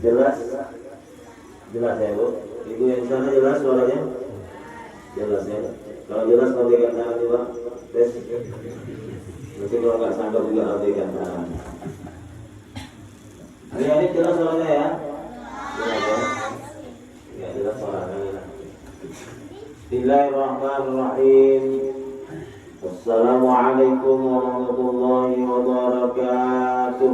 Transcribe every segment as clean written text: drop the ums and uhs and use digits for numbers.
Jelas? Jelas ya Bu? Ibu yang sana jelas suaranya? Jelas ya? Kalau jelas kalau berikan tangan juga tes. Mungkin kalau nggak sanggup juga kalau berikan tangan. Adik-adik jelas suaranya ya? Jelas ya? Ya jelas suaranya. Bismillahirrahmanirrahim. Wassalamualaikum warahmatullahi wabarakatuh.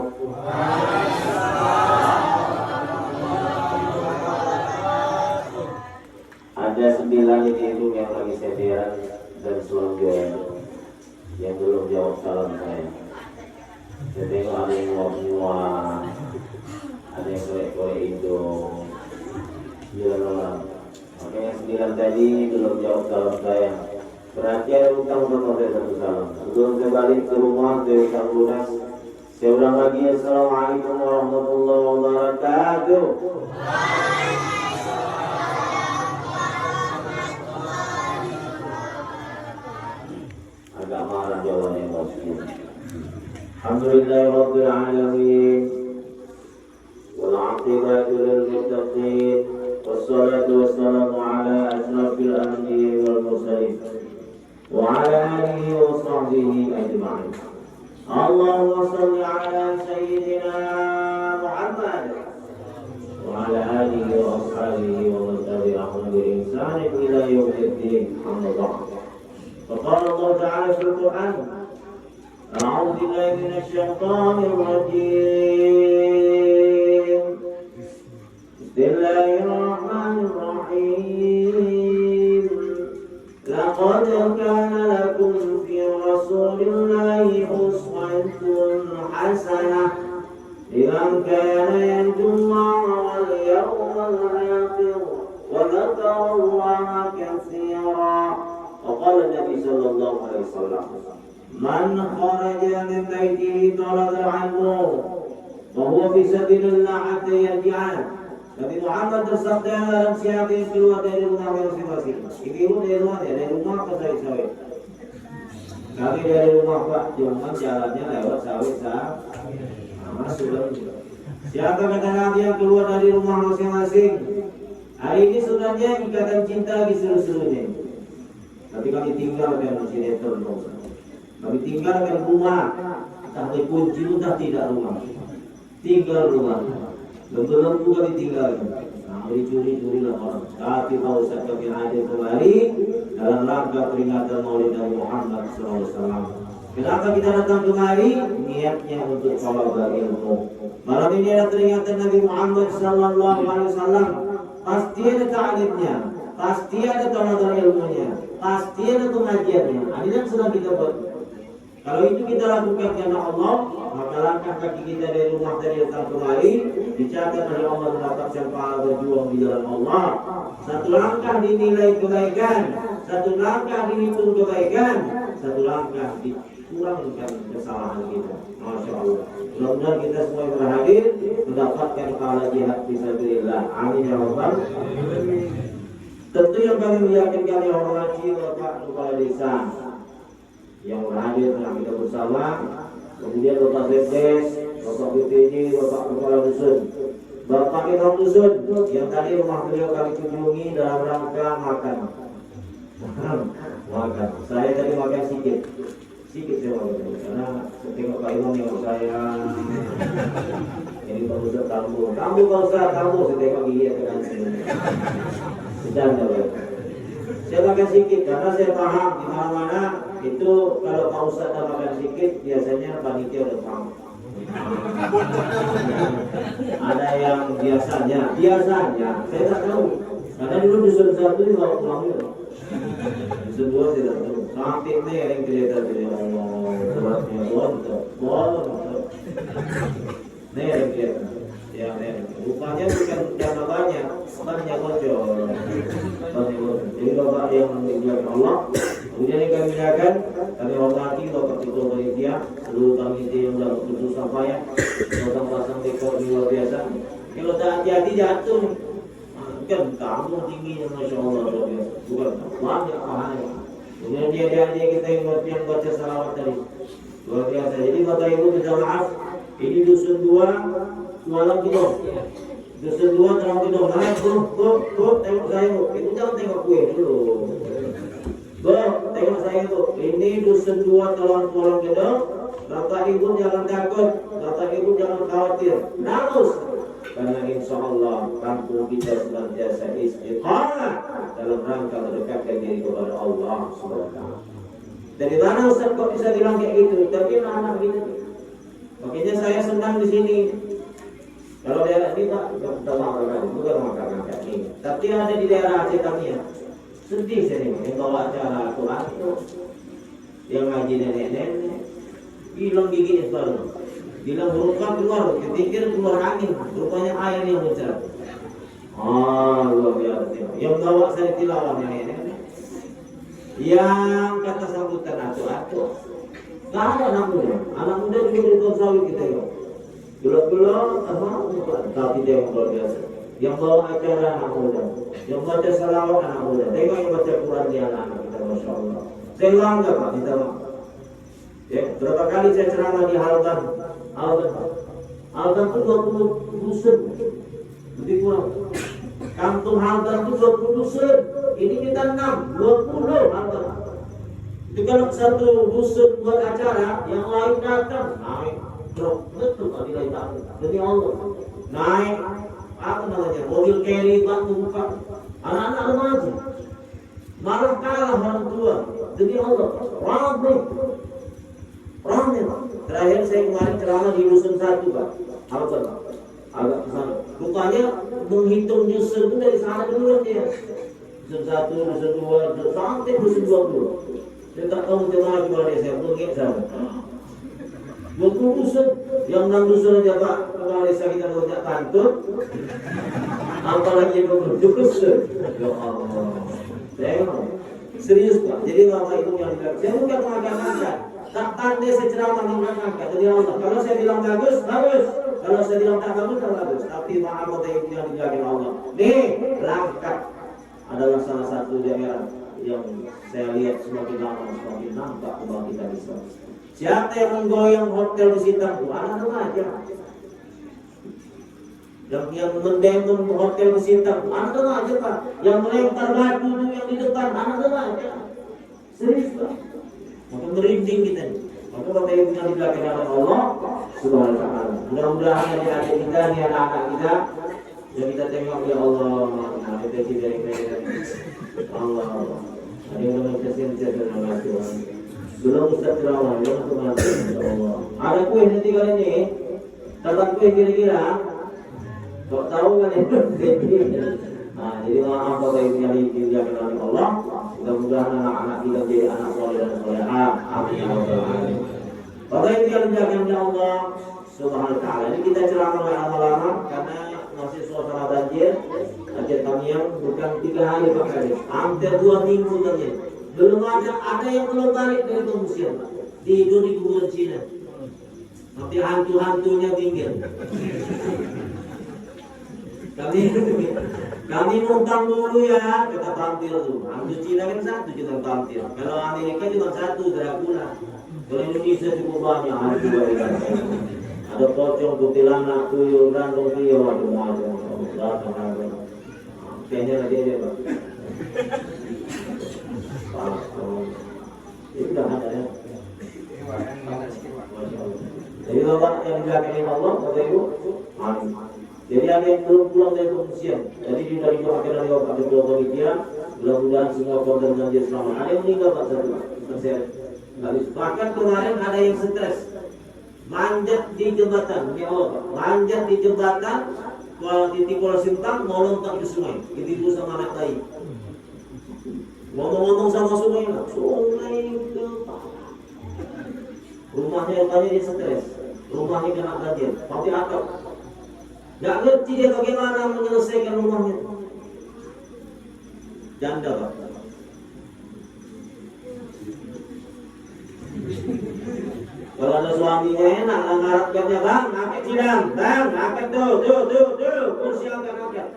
Ada 9 ibu yang lagi sediaan dan selanjutnya yang belum jawab salam saya. Saya tengok ada yang semua, ada yang korek-korek hidung, 9 orang. Oke, yang 9 tadi belum jawab salam saya. Berarti ada utang untuk saya satu salam. Sebelum saya balik ke rumah, saya utang lunas. Saya ulang lagi, Assalamualaikum warahmatullahi wabarakatuh. Agak marah jawabannya Muslim. Alhamdulillahirabbil alamin. Wal 'aqibatu lil muttaqin. Wassalatu wassalamu ala asyrafil anbiya'i wal mursalin wa ala alihi wa sahbihi ajma'in. Allahumma shalli ala sayyidina Muhammad wa ala alihi wa ashabihi wa man tabi'ahum bi ihsan ila yaumil din. Amma ba'd. فقال الله تعالى في القرآن أعوذ بالله من الشيطان الرجيم بسم الله الرحمن الرحيم لقد كان لكم في رسول الله أسوة حسنة لمن كان يرجو الله واليوم الآخر وذكر الله كثيرا. وقال النبي صلى الله عليه وسلم من خرج من بيته طلبا عنه وهو في سبيل الله حتى يرجع. Nabi Muhammad bersabda dalam siapa yang keluar dari rumah masing-masing. Ibu dari rumah ke sawit-sawit. Kami dari rumah Pak, cuma jalannya lewat sawit masuk lagi. Siapa kata Nabi yang keluar dari rumah masing-masing? Hari ini sebenarnya ikatan cinta di seluruh-seluruhnya. Tapi kami tinggalkan sinetron, kami tinggalkan rumah, tapi kunci sudah tidak rumah, tinggal rumah, belum kami tinggalkan. Nah, dicuri-curilah orang. Tapi Pak Ustaz kami hadir kembali dalam rangka peringatan Maulid Nabi Muhammad SAW. Kenapa kita datang kemari? Niatnya untuk sholat ilmu. Malam ini ada peringatan Nabi Muhammad SAW. Pasti ada ta'limnya, pasti ada teladan ilmunya, pasti ada pengajiannya. Ini yang sudah kita buat. Kalau itu kita lakukan karena Allah, maka langkah kaki kita dari rumah dari datang kemari dicatat oleh Allah mendapatkan pahala berjuang di jalan Allah. Satu langkah dinilai kebaikan, satu langkah dihitung kebaikan, satu langkah dikurangkan kesalahan kita. Masya Allah. Mudah-mudahan kita semua yang berhadir mendapatkan pahala jihad fisabilillah. Amin ya rabbal alamin. Tentu yang kami meyakinkan yang hormati Bapak Kepala Desa yang berhadir dengan kita bersama, kemudian Bapak Sekdes, Bapak BPJ, Bapak Kepala Dusun, Bapak Imam Dusun yang tadi rumah beliau kami kunjungi dalam rangka makan. Makan. Saya tadi makan sedikit saya makan karena tengok Pak Imam yang saya ini Pak Ustaz Tambu Pak Ustaz Tambu saya tengok gigi dengan sedang saya makan sedikit karena saya paham di mana-mana itu kalau Pak Ustaz makan sedikit biasanya panitia udah paham. Ada yang biasanya saya tak tahu karena dulu dusun satu ini bawa pulang dulu, dusun dua saya tak tahu sampai ini yang kelihatan dari Allah sebabnya boleh ini yang kelihatan yang rupanya bukan karena banyak bocor. Jadi Bapak yang meninggalkan Allah, kemudian yang kami muliakan, kami hormati Bapak Ketua Panitia, seluruh panitia yang sudah putus sampai pasang dekor luar biasa. Kalau tak jadi jatuh, kan kamu tingginya Masya Allah luar biasa, bukan banyak pahalanya. Kemudian dia kita yang baca salawat tadi luar biasa. Jadi Bapak Ibu minta maaf, ini dusun 2 semalam kita Dusun 2 terang tidur naik, tengok saya tuh, itu jangan tengok kue dulu. Tengok saya tuh, ini dusun 2 tolong gedung, Bapak Ibu jangan takut, Bapak Ibu jangan khawatir, harus. Karena insya Allah kampung kita senantiasa istiqamah dalam rangka mendekatkan diri kepada Allah SWT. Dari mana Ustaz kok bisa bilang kayak gitu? Tapi anak gitu. Makanya saya senang di sini. Kalau daerah ini tak bukan makan ini. Tapi ada di daerah Aceh kami ya. Sedih saya ini yang bawa acara Quran itu, yang ngaji nenek-nenek, hilang giginya baru. Bilang berupa keluar, ketikir keluar angin, rupanya air yang muncrat. Luar biasa. Yang bawa saya tilawah nenek-nenek. Yang kata sambutan atu-atu. Gak ada anak muda juga di tukang sawit kita ya. Belum tapi dia yang luar biasa. Yang bawa acara anak muda, yang baca salawat anak muda. Tengok yang baca Quran di anak-anak kita, Masya Allah. Saya bangga Pak, kita Pak. Ya, berapa kali saya ceramah di Halban itu 20 dusun, lebih kurang. Kampung Halban itu 20 dusun. Ini kita 20 Halban. Itu kalau satu dusun buat acara, yang lain datang naik. Betul tadi lain datang. Demi Allah naik apa namanya mobil carry bantu buka. Anak-anak remaja malah kalah orang tua. Demi Allah ramai. Terakhir saya kemarin ceramah di dusun 1 Pak. Halban agak kesana. Rupanya menghitung dusun itu dari sana dulu ya. Dusun 1, dusun 2, sampai dusun 20. Saya tak tahu macam mana saya pergi sana. 20 dusun, yang 6 dusun aja Pak, kepala desa kita ngajak kantut. Apalagi 20 dusun. Ya Allah. Tengok. Serius Pak. Jadi Bapak Ibu yang bilang, saya bukan mengagak-agak. Tak pandai saya ceramah mengagak-agak. Jadi Allah, kalau saya bilang bagus, bagus. Kalau saya bilang tak bagus, tak bagus. Tapi maaf Bapak Ibu yang dijaga Allah. Nih, Langkat adalah salah satu daerah yang saya lihat semakin lama semakin nampak kebangkitan Islam. Siapa yang menggoyang hotel di Sintang? Anak remaja. Yang mendenggung hotel di Sintang, anak remaja Pak. Yang melempar batu itu yang di depan, anak remaja. Serius Pak. Maka merinding kita nih. Maka Bapak Ibu yang dilakukan oleh Allah Subhanahu wa Ta'ala. Mudah-mudahan yang adik kita, nih anak-anak kita, yang kita tengok ya Allah, deteksi dari Allah. Ada yang mengucapkan terima kasih. Belum Ustaz ceramah, belum terima kasih Allah. Ada kue nanti kali ini, dapat kue kira-kira, kau tahu kan itu? Nah, jadi maaf Bapak Ibu yang dimuliakan oleh Allah. Mudah-mudahan anak-anak kita jadi anak soleh dan solehah. Amin ya rabbal alamin. Bapak Ibu yang dimuliakan oleh Allah Subhanahu wa Ta'ala. Ini kita ceramah lama-lama karena masih suasana banjir. Aceh Tamiang bukan 3 hari Pak kali, hampir 2 minggu tadi. Belum ada yang belum balik dari pengungsian Pak. Tidur di kuburan Cina. Tapi hantu-hantunya pinggir. Kami numpang dulu ya, kita tampil tuh. Hantu Cina kan 1 kita tampil. Kalau Amerika cuma 1, Dracula. Kalau Indonesia cukup banyak hantu. Ada pocong, kuntilanak, tuyul, randong, tuyul, macam-macam. Datang. Kayaknya lagi dia Pak. Itu dah ada ya. Jadi Bapak yang dijaga Allah, Bapak Ibu, amin. Jadi ada yang belum pulang dari pengungsian. Jadi dari perwakilan dari Bapak Ketua Panitia, mudah-mudahan semua korban banjir selamat. Ada yang meninggal Pak satu. Bahkan kemarin ada yang stres, manjat di jembatan, ya Allah, manjat di jembatan. Kalau di Tikul Sintang mau lompat ke sungai, ditipu sama anak bayi. Ngomong-ngomong sama sungai ke rumahnya dia stres, rumahnya kena banjir, tapi atap. Nggak ngerti dia bagaimana menyelesaikan rumahnya. Janda Pak. Kalau ada suaminya enak, mengharapkannya bang, angkat sidang, bang, angkat tuh, kursi angkat.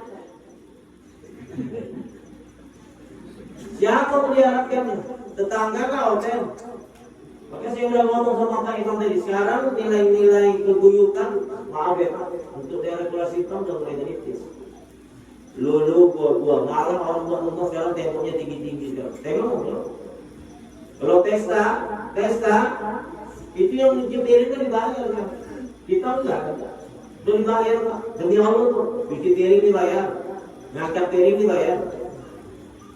Siapa mau diharapkannya? Tetangga kah hotel? Maka saya udah ngomong sama Pak Imam tadi, sekarang nilai-nilai kebuyutan maaf ya, untuk daerah Pulau Simpang udah mulai menipis. Lulu gua malah orang rumah sekarang temboknya tinggi sekarang. Tengok ya. Kalau Tesla itu yang nyetirin kan dibayar kan. Kita enggak udah dibayar Pak. Demi Allah tuh, bikin piring dibayar, ngangkat piring dibayar.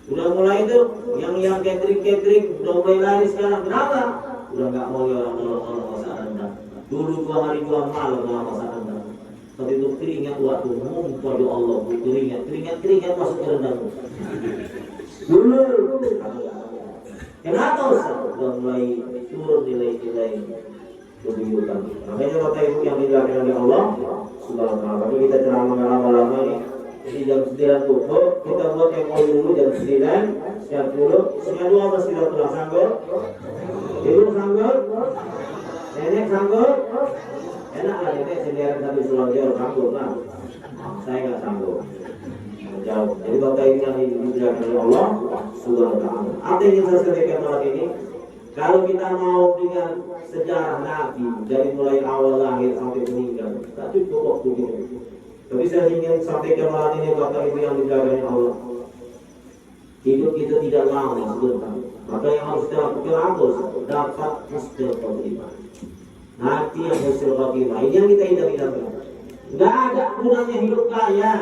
Udah mulai tuh yang catering udah mulai lari sekarang. Kenapa? Udah nggak mau ya orang masak rendang. Dulu 2 hari 2 malam masak rendang. Tapi itu keringat waktu mumpah ya Allah, keringat masuk ke rendang. Dulu. Kenapa Ustaz? Udah mulai turun nilai-nilai kebujukan. Makanya Bapak Ibu yang dilakukan oleh Allah Subhanahu wa taala. Tapi kita ceramah lama-lama ini. Jadi jam 9 cukup, kita buat MOU dulu jam 9, siap dulu. Setengah 2 masih telah sanggup. Ibu sanggup? Nenek sanggup? Enak lah nenek sendirian sampai Sulawesi sanggup lah. Saya nggak sanggup. Jauh. Jadi Bapak Ibu yang dilakukan oleh Allah Subhanahu wa taala. Apa yang saya sampaikan malam ini? Kalau kita mau dengan sejarah Nabi dari mulai awal lahir sampai meninggal, tak cukup waktu gitu. Tapi saya ingin sampaikan malam ini Bapak Ibu yang dijaga Allah. Hidup kita tidak lama sebentar. Maka yang harus kita lakukan apa? Dapat husnul khotimah. Hati yang husnul khotimah. Ini yang kita idam-idamkan. Tidak ada gunanya hidup kaya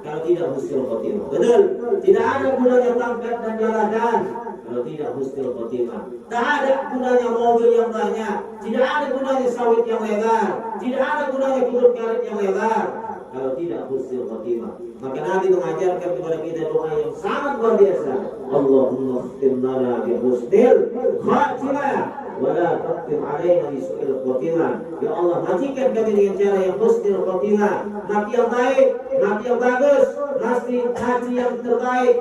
kalau tidak husnul khotimah. Betul? Tidak ada gunanya pangkat dan jabatan kalau tidak husnul khotimah. Tak ada gunanya mobil yang banyak, tidak ada gunanya sawit yang lebar, tidak ada gunanya kebun karet yang lebar kalau tidak husnul khotimah. Maka Nabi mengajarkan kepada kita doa yang sangat luar biasa. Allahumma khtim lana bi husnil khatimah wa la taqtim alaina bi su'il khatimah. Ya Allah, matikan kami dengan cara yang husnul khatimah, mati yang baik, mati yang bagus, mati yang terbaik,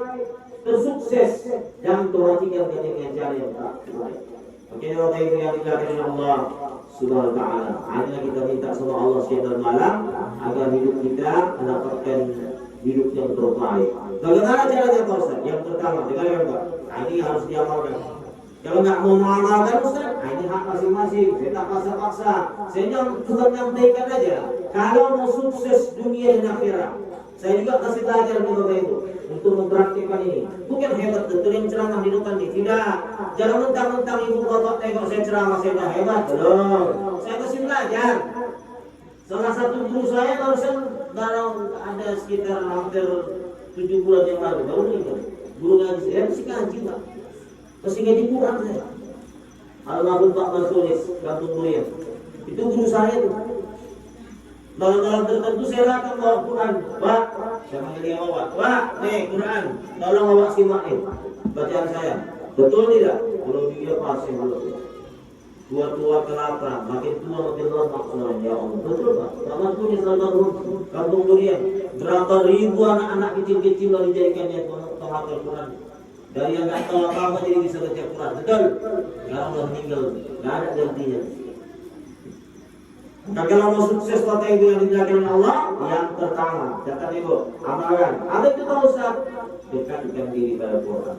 tersukses, dan matikan kami dengan cara yang baik. Makanya Bapak Ibu yang dilakukan oleh Allah Subhanahu wa taala, hanya kita minta sama Allah siang dan malam agar hidup kita mendapatkan hidup yang terbaik. Bagaimana caranya Pak Ustaz? Yang pertama, dengarkan Pak. Ini harus diamalkan. Kalau nggak mau mengamalkan Ustaz, ini hak masing-masing. Saya tak paksa-paksa. Saya cuma menyampaikan aja. Kalau mau sukses dunia dan akhirat, saya juga kasih belajar di Bapak Ibu untuk mempraktikkan ini. Bukan hebat betul yang ceramah di depan ini. Tidak. Jangan mentang-mentang ibu bapak tengok saya ceramah saya dah hebat. Belum. Saya kasih belajar. Salah satu guru saya baru ada sekitar hampir 7 bulan yang lalu baru meninggal. Guru ngaji saya masih ngaji Pak. Masih ngaji Quran saya. Almarhum Pak Mansulis, Kampung Mulia. Itu guru saya tuh. Malam-malam tertentu saya akan bawa Quran. Pak, saya panggil dia bawa. Pak, nih Quran. Tolong bawa simak nih bacaan saya. Betul tidak? Kalau dia pasti belum. Tua-tua kelaparan, makin tua makin lemah. Ya Allah, betul Pak. Tamat punya almarhum Kampung Mulia. Berapa ribu anak-anak kecil-kecil lalu dijadikannya penghafal Quran. Dari yang nggak tahu apa-apa jadi bisa baca Quran. Betul? Sekarang udah meninggal, nggak ada gantinya. Nah, kalau mau sukses Bapak Ibu yang dijaga Allah, yang pertama, catat Ibu, amalkan. Ada itu tahu Ustaz, dekatkan diri pada Quran.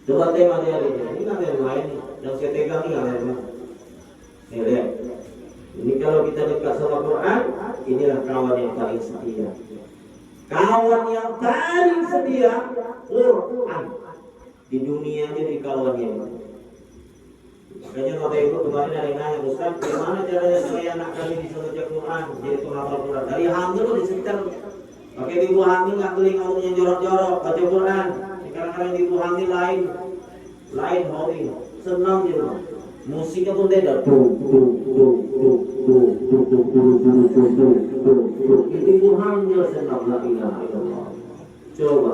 Coba tema dia ini kan yang lain, yang saya pegang ini yang ini lihat. Ini kalau kita dekat sama Quran, inilah kawan yang paling setia. Kawan yang paling setia Quran di dunia jadi kawannya. Makanya Bapak Ibu kemarin ada yang nanya, Ustaz, bagaimana caranya supaya anak kami bisa baca Quran, jadi penghafal Quran? Dari hamil udah disetel. Pakai ibu hamil nggak boleh ngomong yang jorok-jorok, baca Quran. Sekarang ibu hamil lain hobi, senang di rumah. Musiknya pun beda. Ibu hamil senang, la ilaha illallah. Coba.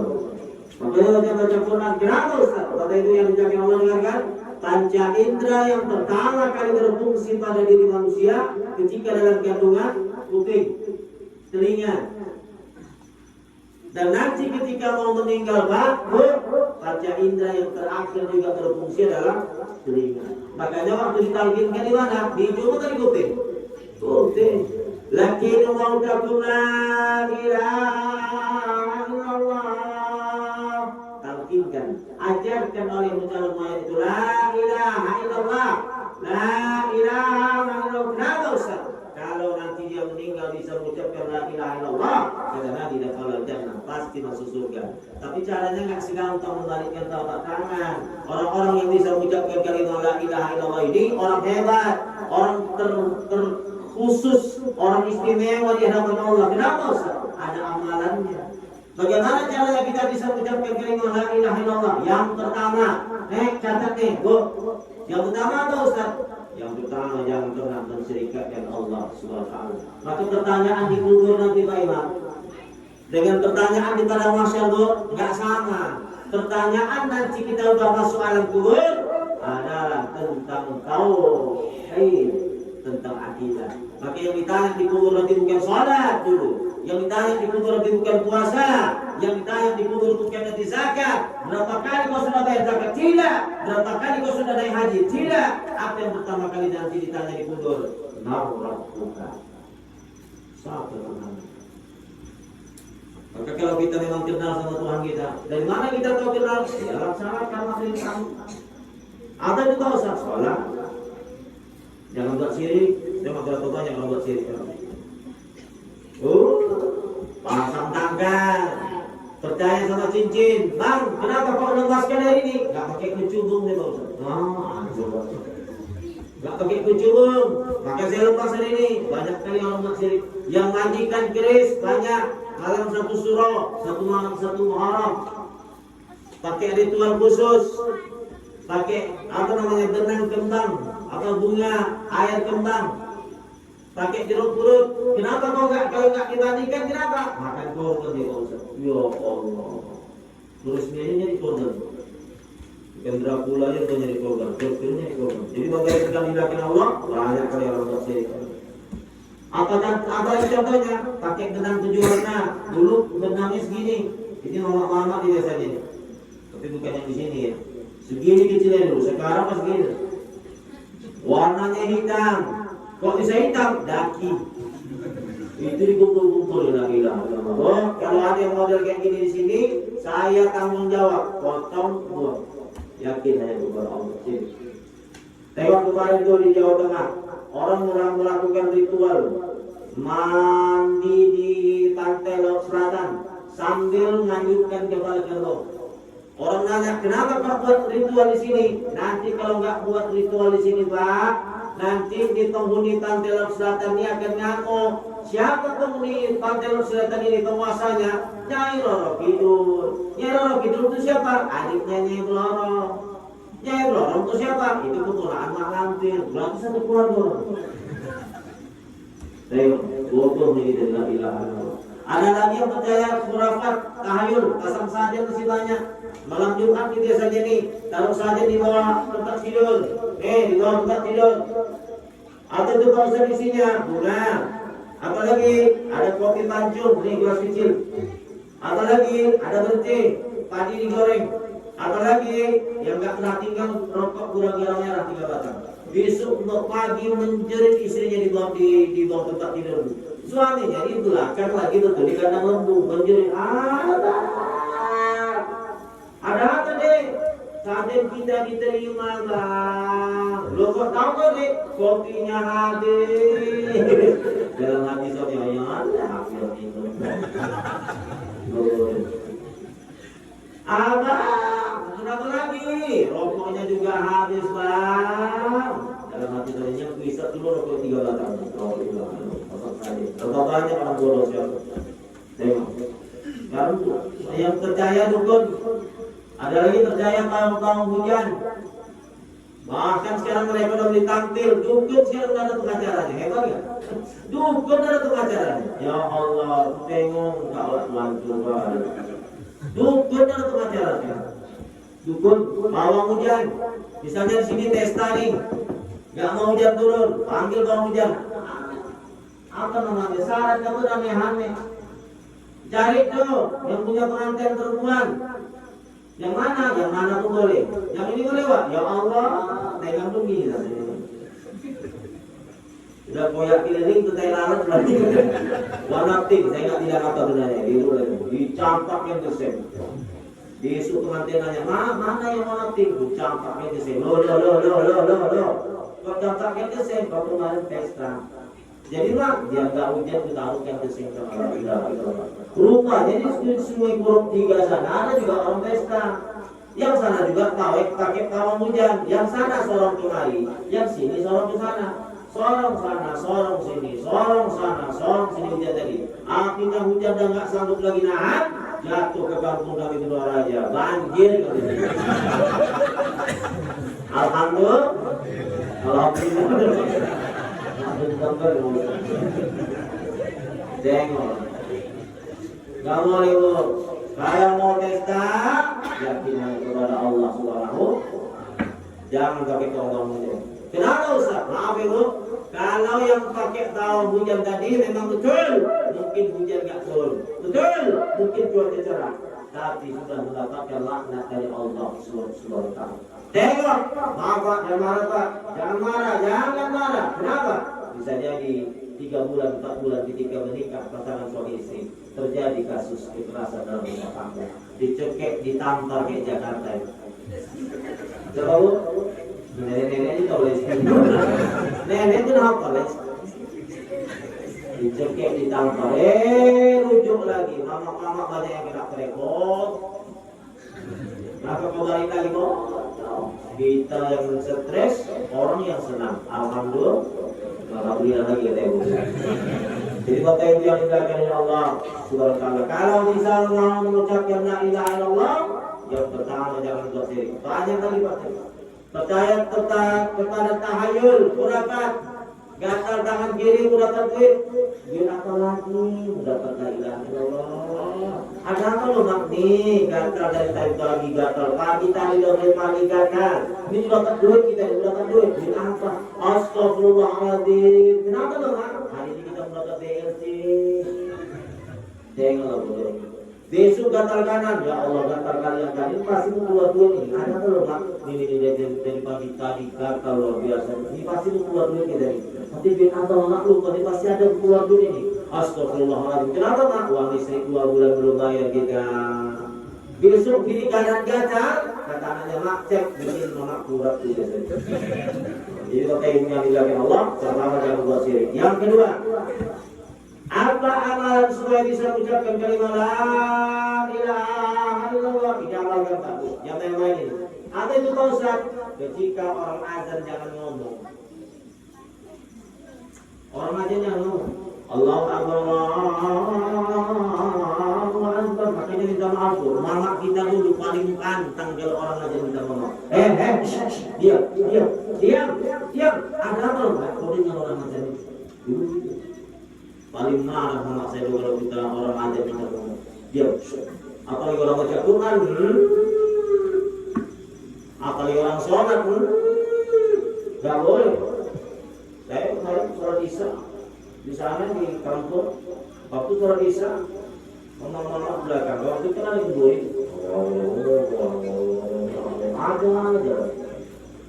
Makanya baca Quran. Kenapa Ustaz? Bapak Ibu yang dijaga Allah dengarkan. Panca indera yang pertama kali berfungsi pada diri manusia ketika dalam kandungan kuping, telinga, dan nanti ketika mau meninggal panca indera yang terakhir juga berfungsi adalah telinga. Makanya waktu ditalkinkan di mana? Di hidung atau di kuping? Kuping. Lakin mau takun la ilaha illallah. Talkinkan, ajarkan oleh calon mayat itu la ilaha illallah, la ilaha illallah. Kenapa ilaha illallah, kata Nabi dakhalal jannah, pasti masuk surga. Tapi caranya nggak segampang membalikkan telapak tangan. Orang-orang yang bisa mengucapkan kalimat la ilaha illallah ini orang hebat, orang terkhusus, orang istimewa di hadapan Allah. Kenapa Ustaz? Ada amalannya. Bagaimana caranya kita bisa mengucapkan kalimat la ilaha illallah? Yang pertama, catat nih, Bu. Yang pertama apa Ustaz? Yang pertama, jangan pernah mensyirikatkan Allah Subhanahu. Maka pertanyaan di kubur nanti Pak Imam dengan pertanyaan di pada mahsyar nggak sama. Pertanyaan nanti kita udah masuk alam kubur adalah tentang tauhid, tentang akidah. Maka yang ditanya di kubur nanti bukan salat dulu, yang ditanya di kubur nanti bukan puasa, yang ditanya di kubur bukan nanti zakat. Berapa kali kau sudah bayar zakat? Tidak. Berapa kali kau sudah naik haji? Tidak. Apa yang pertama kali nanti ditanya di kubur? Rabbuka. Siapa Tuhan? Maka kalau kita memang kenal sama Tuhan kita, dari mana kita tahu kenal? Ya laksanakan materi kamu. Ada juga usah sholat. Jangan buat sirik. Dia masalah Tuhan jangan buat sirik. Pasang tanggal. Percaya sama cincin. Bang, kenapa kau lepaskan hari ini? Gak pakai kecubung nih Pak Ustaz. Gak pakai kecubung. Maka saya lepas hari ini. Banyak kali orang buat sirik. Yang mandikan keris banyak. Malam satu surah, satu malam satu Muharram. Pakai ritual khusus. Pakai apa namanya benang kembang, apa bunga air kembang. Pakai jeruk purut. Kenapa kau kalau nggak dimandikan? Kenapa? Makan korban ya Pak Ustaz. Ya Allah. Terus dia jadi korban. Bukan Dracula nya udah jadi korban. Dokternya jadi korban. Jadi bagaimana kita dilakukan Allah? Banyak kali orang bersih. Apa contohnya? Pakai benang 7 warna. Dulu benangnya segini. Ini mama-mama di desa ini. Tapi bukan yang di sini ya. Segini kecilnya dulu. Sekarang masih gini. Warnanya hitam. Kok bisa hitam? Daki. Itu dikumpul-kumpul la ilaha illallah. Kalau ada yang model kayak gini di sini, saya tanggung jawab. Potong buang. Yakin saya kepada Allah. Tengok kemarin itu di Jawa Tengah. Orang mulai melakukan ritual mandi di pantai Laut Selatan sambil menganjurkan kepala ke Allah. Orang nanya, kenapa Pak buat ritual di sini? Nanti kalau nggak buat ritual di sini Pak, nanti di penghuni pantai Laut Selatan ini akan ngamuk. Siapa penghuni pantai Laut Selatan ini penguasanya? Nyai Roro Kidul. Nyai Roro Kidul itu siapa? Adiknya Nyai Bloro. Nyai Bloro itu siapa? Itu keturunan Mak Lampir. Berarti satu keluarga. Bodoh ini la ilaha illallah. Ada lagi yang percaya khurafat, tahayul, pasang saja masih banyak. Malam Jumat di desa ini, taruh saja di bawah tempat tidur. Di bawah tempat tidur. Atau itu pausan isinya bunga. Apalagi ada kopi pancung, ini gelas kecil. Apalagi ada bercing, padi digoreng. Apalagi yang nggak pernah tinggal rokok gula-gula merah 3 batang. Besok pagi menjerit istrinya di bawah tempat tidur. Suaminya di belakang lagi betul di kandang lembu menjerit. Ada apa deh? Saden kita diterima Bang. Lo kok tahu kok deh? Kopinya habis. Dalam hati saya ya Allah itu. Abang, kenapa lagi? Rokoknya juga habis Bang. Dalam hati saya bisa dulu rokok 3 batang. Rokok banyak orang bodoh siapa? Tengok. Sekarang yang percaya dukun. Ada lagi percaya pawang hujan. Bahkan sekarang mereka udah beli tampil. Dukun sekarang ada pengacaranya. Hebat ya? Dukun ada pengacaranya. Ya Allah, tengok kalau Tuhan. Dukun ada pengacaranya. Dukun pawang hujan. Misalnya di sini testa nih. Gak mau hujan turun. Panggil pawang hujan. Apa namanya? Syarat kamu aneh-aneh. Cari tuh yang punya pengantin perempuan. Yang mana? Yang mana tuh boleh? Yang ini boleh Pak? Ya Allah, pegang tuh gini. Udah koyak keliling tuh saya lalat berarti. Warna pink, saya nggak tidak apa sebenarnya. Dicampak yang kesem. Besok pengantin nanya, mana yang warna pink? Dicampak yang kesem. Lo. Kok campak yang kesem? Kau kemarin pesta. Jadi mah dia nggak hujan kita haruskan kesingkat lupa. Jadi semua kurung 3 sana ada juga orang pesta. Yang sana juga pakai pawang hujan. Yang sana sorong kemari, yang sini sorong ke sana. Sorong sana, sorong sini, sorong sana, sorong sini hujan tadi. Akhirnya hujan dan nggak sanggup lagi nahan, jatuh ke kampung kami Kedua Raja, banjir. Alhamdulillah. Tengok, nggak mau libur. Kalau mau pesta, yakinlah kepada Allah Subhanahu. Jangan pakai tawang hujan. Kenapa Ustaz? Maaf ibu, kalau yang pakai tawang hujan tadi memang betul, mungkin hujan nggak turun. Betul, mungkin cuaca cerah, tapi sudah mendapatkan laknat dari Allah Subhanahu wa taala. Tengok, maaf Pak, jangan marah Pak, jangan marah. Kenapa? Bisa jadi 3 bulan, 4 bulan ketika menikah pasangan suami istri terjadi kasus kekerasan dalam rumah tangga, dicekek, ditampar kayak Jakarta. Coba bu, nenek-nenek ini tahu les. Nenek itu apa les? Dicekek, ditampar, rujuk lagi, mama banyak yang kena repot. Maka kau balik lagi kok? Kita yang stres, orang yang senang. Alhamdulillah lagi kata ibu. Jadi Bapak Ibu yang dimuliakan oleh Allah Subhanahu wa taala, kalau misal mau mengucapkan la ilaha illallah, yang pertama jangan buat syirik. Banyak lagi Pak. Percaya kepada tahayul, murakat. Gatal tangan kiri mendapat duit. Duit apa lagi? Mendapat la ilaha illallah. Ada apa loh Mak nih? Gatal dari tadi pagi gatal. Pagi tadi dari pagi gatal. Ini dapat duit kita, dapat duit. Duit apa? Astagfirullahaladzim. Kenapa loh Mak? Hari ini kita mendapat BLT. Tengok loh. Besok gatal kanan, ya Allah gatal kalian kan ini pasti mau keluar duit ini. Ada apa loh Mak? Ini dari pagi tadi gatal luar biasa. Ini pasti mau keluar duit kita ini. Nanti biar atau maklum, nanti pasti ada keluar duit ini. Astagfirullahaladzim. Kenapa Mak? Uang listrik 2 bulan belum bayar kita. Besok kiri kanan gatal, kata anaknya Mak cek bikin Mak keluar duit. Jadi Bapak Ibu yang dilakukan Allah, pertama jangan buat syirik. Yang kedua, apa amalan supaya bisa mengucapkan kalimat la ilaha illallah? Ini amalan yang bagus. Yang lain ini. Ada itu Pak Ustaz, ketika orang azan jangan ngomong. Orang azan jangan ngomong. Allahu Akbar, Allahu Akbar. Makanya minta maaf tuh. Mama kita dulu paling pantang kalau orang azan minta ngomong. Diam. Ada apa loh? Kau dengar orang azan itu? Paling marah sama saya kalau kita orang ada minta ngomong. Diam. Apalagi orang baca Quran, apalagi orang sholat, nggak boleh. Saya kemarin sholat isya di sana di kampung, waktu sholat isya, mama belakang, waktu itu kan itu boleh. Ada aja.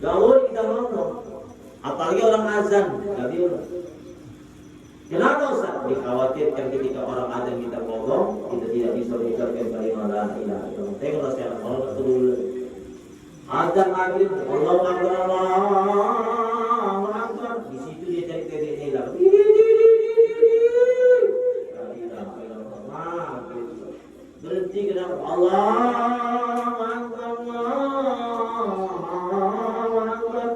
Nggak boleh kita ngomong. Apalagi orang azan, nggak boleh. Kenapa Ustaz? Dikhawatirkan ketika orang azan kita ngomong, kita tidak bisa mengucapkan kalimat la ilaha illallah. Tengoklah sekarang, kalau tak dulu. Azan maghrib, Allahu Akbar, Allahu Akbar. Di situ dia cari dedek hilang. La ilaha illallah. Berhenti kenapa? Allahu Akbar, Allahu Akbar.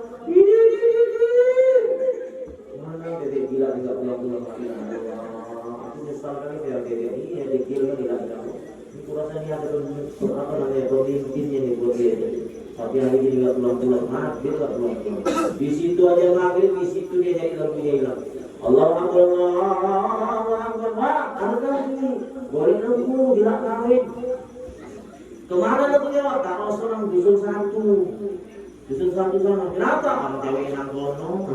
Mana dedek gila tidak pulang-pulang lagi. Aku nyesal kali biar dedek ini ya dikira tidak ada. Ini kurasa dia ada apa namanya pemimpinnya nih buat dia. Tapi hari ini nggak pulang-pulang, dia nggak pulang-pulang. Di situ aja maghrib, di situ dia jadi lampunya hilang. Allahu Akbar, Allahu Akbar. Ada lagi, boleh lampu, tidak kawin. Kemana lampunya? Taruh seorang dusun satu sana. Kenapa? Orang cewek yang gono,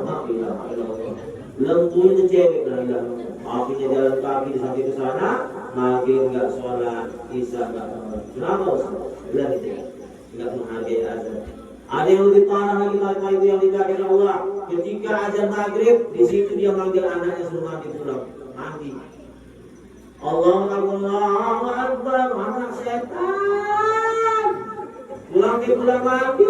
lampu itu cewek hilang. Akhirnya jalan kaki di samping ke sana, maghrib nggak sholat, isya nggak sholat. Kenapa? Bilang itu. Tidak menghargai azan. Ada yang lebih parah lagi Bapak Ibu yang dijaga Allah. Ketika azan maghrib, di situ dia manggil anaknya suruh mandi pulang. Mandi. Allahu Akbar, anak setan. Pulang mandi.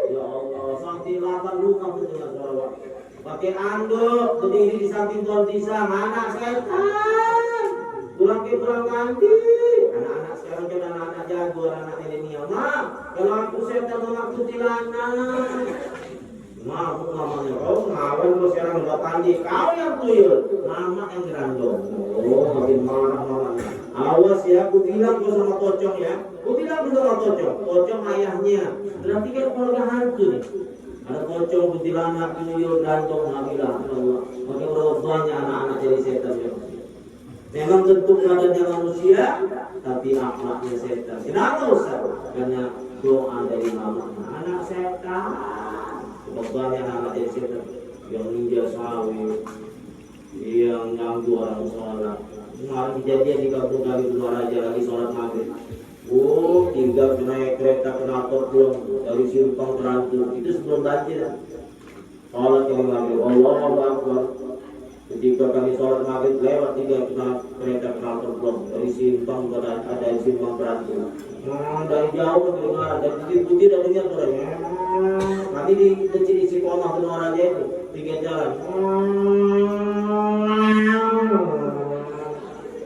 Ya Allah, sampai 8 luka pun dengan suara. pakai anduk, berdiri di samping pohon pisang, anak setan. Pulang ganti. Anak-anak sekarang kan anak-anak jago, anak milenial. Mak, kalau aku setan mama kuntilanak. Mau mamanya kau ngawen lu sekarang udah pandi, kau yang tuyul, mama yang gerandong. Oh, makin marah mamanya. Awas ya, aku bilang kau sama pocong ya. Aku bilang kau sama pocong ayahnya. Berarti kan keluarga hantu nih. Ada pocong, kuntilanak, tuyul, gerandong, nabilah. Makin banyak anak-anak jadi setan ya. Memang bentuk badannya manusia, tapi akhlaknya setan. Kenapa Ustaz? Karena doa dari mama, anak setan. Banyak anak jadi setan yang ninja sawi, yang ganggu orang sholat. Kemarin kejadian di kampung kami Gunung Raja lagi sholat maghrib. Oh, tinggal naik kereta kenapa belum dari Simpang Terantu itu sebelum banjir. Sholat kami maghrib, Allahu Akbar. Ketika kami sholat maghrib lewat kereta kenapa belum dari Simpang ada Simpang Terantu. Dari jauh kedengaran, dari putih dan dengar suaranya. Kami di kecil isi koma Gunung Raja itu tiga jalan.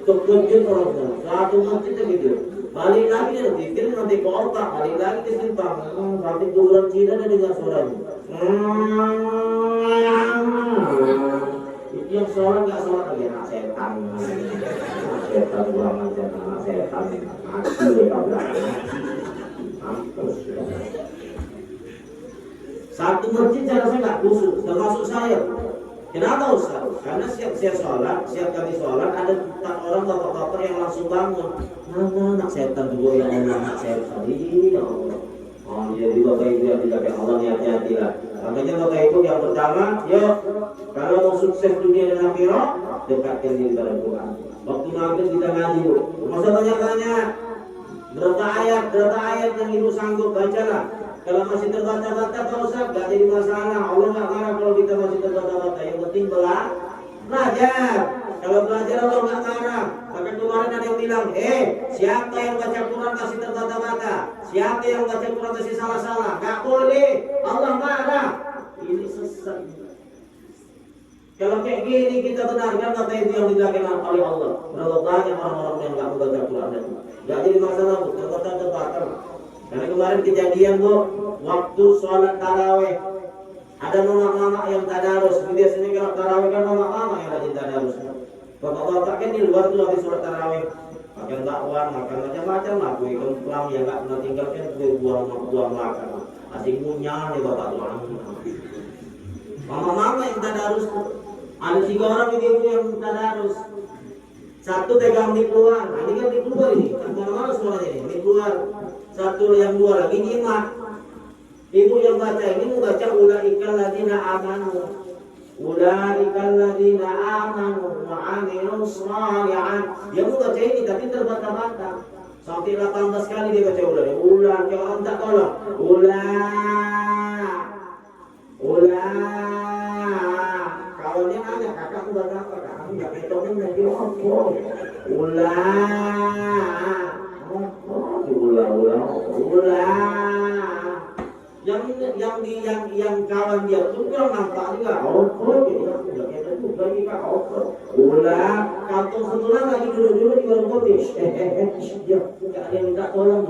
Terkejut orang tua. Satu masjid gitu. Balik lagi dia pikir nanti ke otak, balik lagi ke Simpang. Nanti bulan Cina dan dengar suaranya. Itu yang sholat nggak sholat lagi anak setan. Setan kurang ajar, anak setan. Mati mereka satu masjid saya rasa nggak khusus, termasuk saya. Kenapa Ustaz? Karena siap kami sholat, ada 4 orang bapak-bapak yang langsung bangun. Anak setan juga ya Allah, anak setan. Ya Allah. Oh, jadi bapak ibu yang dijaga Allah hati-hati lah. Makanya bapak ibu yang pertama, yuk kalau mau sukses dunia dan akhirat, dekatkan diri pada Tuhan. Waktu maghrib kita ngaji, masa banyak-banyak. Berapa ayat yang ibu sanggup bacalah. Kalau masih terbata-bata Pak Ustaz, gak jadi masalah. Allah gak marah kalau kita masih terbata-bata. Yang penting belajar. Kalau belajar Allah gak marah. Maka kemarin ada yang bilang, siapa yang baca Quran masih terbata-bata? Siapa yang baca Quran masih salah-salah? Gak boleh. Allah marah. Ini sesat. Kalau kayak gini kita benarkan apa itu yang dilakukan oleh Allah. Berapa banyak orang-orang yang gak membaca Quran dan gak jadi masalah, terbata-bata. Karena kemarin kejadian waktu sholat taraweh ada mama-mama yang tadarus. Biasanya kalau taraweh kan mama-mama yang rajin tadarus. Bapak-bapak kan di luar tuh habis sholat taraweh makan bakwan, makan macam-macam lah, kue kemplang yang nggak pernah tinggalkan, kue buah makan. Asing punya nih bapak tuh. Mama-mama yang tadarus tuh ada 3 orang ibu yang tadarus. Satu pegang di keluar, ini kan di keluar ini, mana-mana suaranya ini keluar. Satu yang 2 lagi nyimak. Ibu yang baca ini membaca ulaikal ladzina amanu. Ulaikal ladzina amanu wa 'amilus shalihat. Dia membaca ini tapi terbata-bata. Sampai 18 kali dia baca ulang. Kayak orang tak tolong. Kalau dia nanya, kakak aku baca apa? Kakak enggak ketemu lagi apa? Yang kawan dia pun kurang nampak juga. Kantong sebelah lagi dulu di warung kopi. Dia nggak ada yang minta tolong.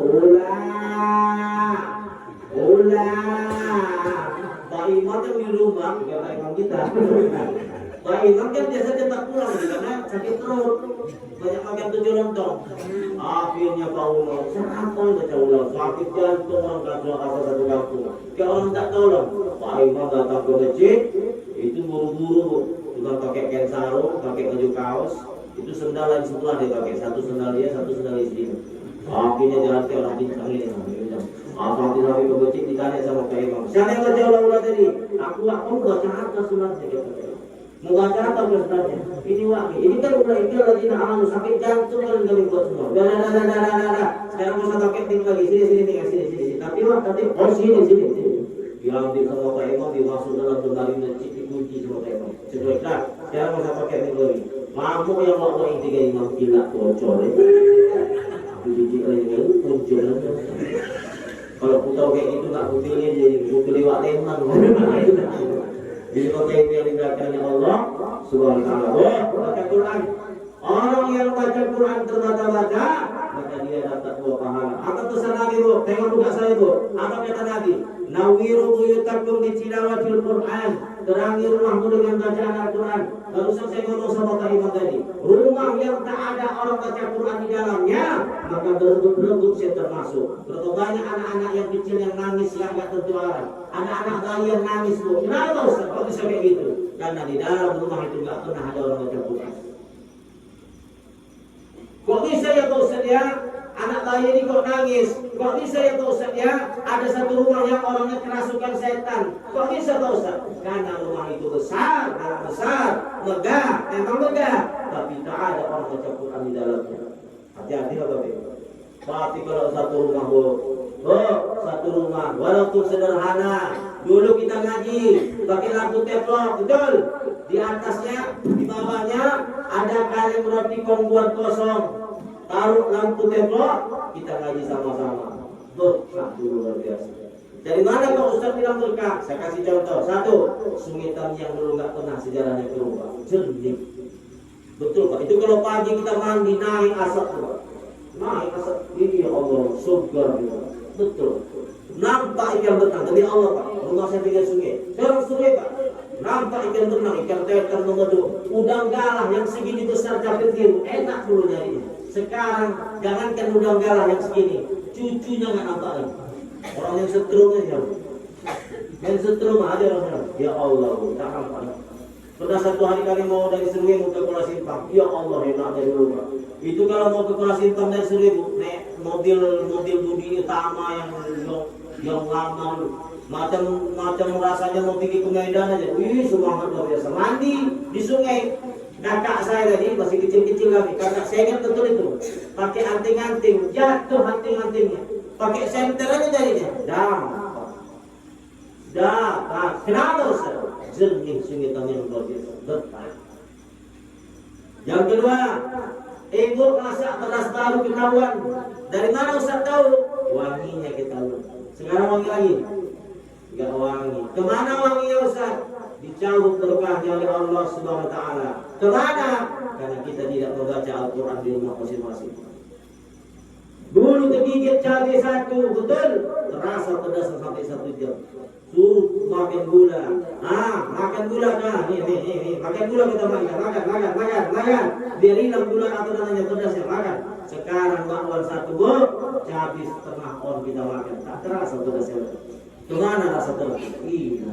Pak Imam yang di rumah, bukan Pak Imam kita. Pak Imam kan biasa cepat pulang karena sakit perut. Banyak makan 7 lontong. Akhirnya Pak Umar, kenapa baca ulang? Sakit jantung orang kacau apa satu kampung. Kalau orang tak tolong, Pak Imam datang ke masjid, itu buru-buru, bukan pakai kain sarung, pakai baju kaos, itu sendal yang sebelah dia pakai, satu sendal dia, satu sendal istrinya. Akhirnya jalan ke orang bintang ini. Sampai sampai ke masjid ditanya sama Pak Imam, siapa yang baca ulang tadi? Aku baca apa sunatnya? Membaca apa sunatnya? Ini kan udah itu lagi amal sakit jantung kan kami buat semua. Dah. Sekarang mau pakai ting lagi sini. Tapi sini. Diambil sama Pak Imam dimasuk dalam lemari masjid dikunci sama Pak Imam. Setelah sekarang mau pakai ting lagi. Mampu yang mau yang 3 kilo bocor. Biji lagi muncul. Kalau aku tahu kayak gitu nggak aku pilih jadi aku lewat teman. Jadi pakai itu yang diberkati Allah Subhanahu wa taala. Baca Quran. Orang yang baca Quran terbaca-baca, maka dia dapat 2 pahala. Apa pesan Nabi, Bu? Tengok buka saya, Bu. Apa kata Nabi? Nawiru buyutakum bitilawatil Quran. Terangi rumahmu dengan bacaan Al-Quran. Lalu saya ngomong sama Pak Imam tadi, rumah yang tak ada orang baca Quran di dalamnya, maka berebut-berebut setan masuk. Berapa banyak anak-anak yang kecil yang nangis yang enggak tertular. Anak-anak bayi yang nangis, Bu. Kenapa Ustaz? Kok bisa kayak gitu? Karena di dalam rumah itu enggak pernah ada orang baca Quran. Kok bisa ya Pak Ustaz ya? Anak bayi ini kok nangis? Kok bisa ya Pak Ustaz ya? Ada satu rumah yang orangnya kerasukan setan. Kok bisa Pak Ustaz? Karena rumah itu besar, megah, memang megah, tapi tak ada orang baca Quran di dalamnya. Hati-hati Bapak Ibu. Tapi kalau satu rumah, Bu, satu rumah, walaupun sederhana, dulu kita ngaji pakai lampu teflon, betul? Di atasnya, di bawahnya ada kaleng roti kombuan kosong. Taruh lampu teflon, kita ngaji sama-sama. Luar biasa. Dari mana Pak Ustaz bilang berkah? Saya kasih contoh. 1, Sungai Tam yang dulu nggak pernah sejarahnya berubah, jernih. Betul Pak. Itu kalau pagi kita mandi naik asap, Pak. Naik asap. Ini ya Allah, surga gitu. Betul. Nampak ikan berenang dari Allah Pak. Rumah saya tinggal sungai. Sekarang sungai Pak. Nampak ikan berenang, ikan teter, mengeduk, udang galah yang segini besar capit biru, enak dulu nyarinya. Sekarang jangankan udang galah yang segini, cucunya nggak nampak lagi. Orang yang setrum aja, yang setrum aja orang. Ya Allah, tak nampak. Pernah satu hari kami mau dari Seribu ke Kuala Simpang. Ya Allah, enak dari rumah. Itu kalau mau ke Kuala Simpang dari Seribu, naik mobil budi utama yang lama, macam rasanya mau pergi ke Medan aja. Wih, semangat luar biasa. Mandi di sungai. Kakak saya tadi masih kecil-kecil lagi. Kakak saya ingat betul itu. Pakai anting-anting, jatuh anting-antingnya. Pakai senter aja jadinya. Dah. Kenapa Ustaz? Jernih sungai Tam yang luar biasa. Betul. Yang kedua, ibu masak beras baru ketahuan. Dari mana Ustaz tahu? Wanginya ketahuan. Sekarang wangi lagi? Enggak wangi. Kemana wanginya Ustaz? Dicabut berkahnya oleh Allah Subhanahu wa taala. Kemana? Karena kita tidak membaca Al-Quran di rumah masing-masing. Dulu kegigit cabai 1, betul? Terasa pedas sampai 1 jam. Suruh makan gula. Makan gula kan? Nih. Makan gula kita makan. Biar hilang gula atau namanya pedasnya, makan. Sekarang bakwan 1 cabai setengah on kita makan. Tak terasa pedasnya. Kemana rasa terus? Iya.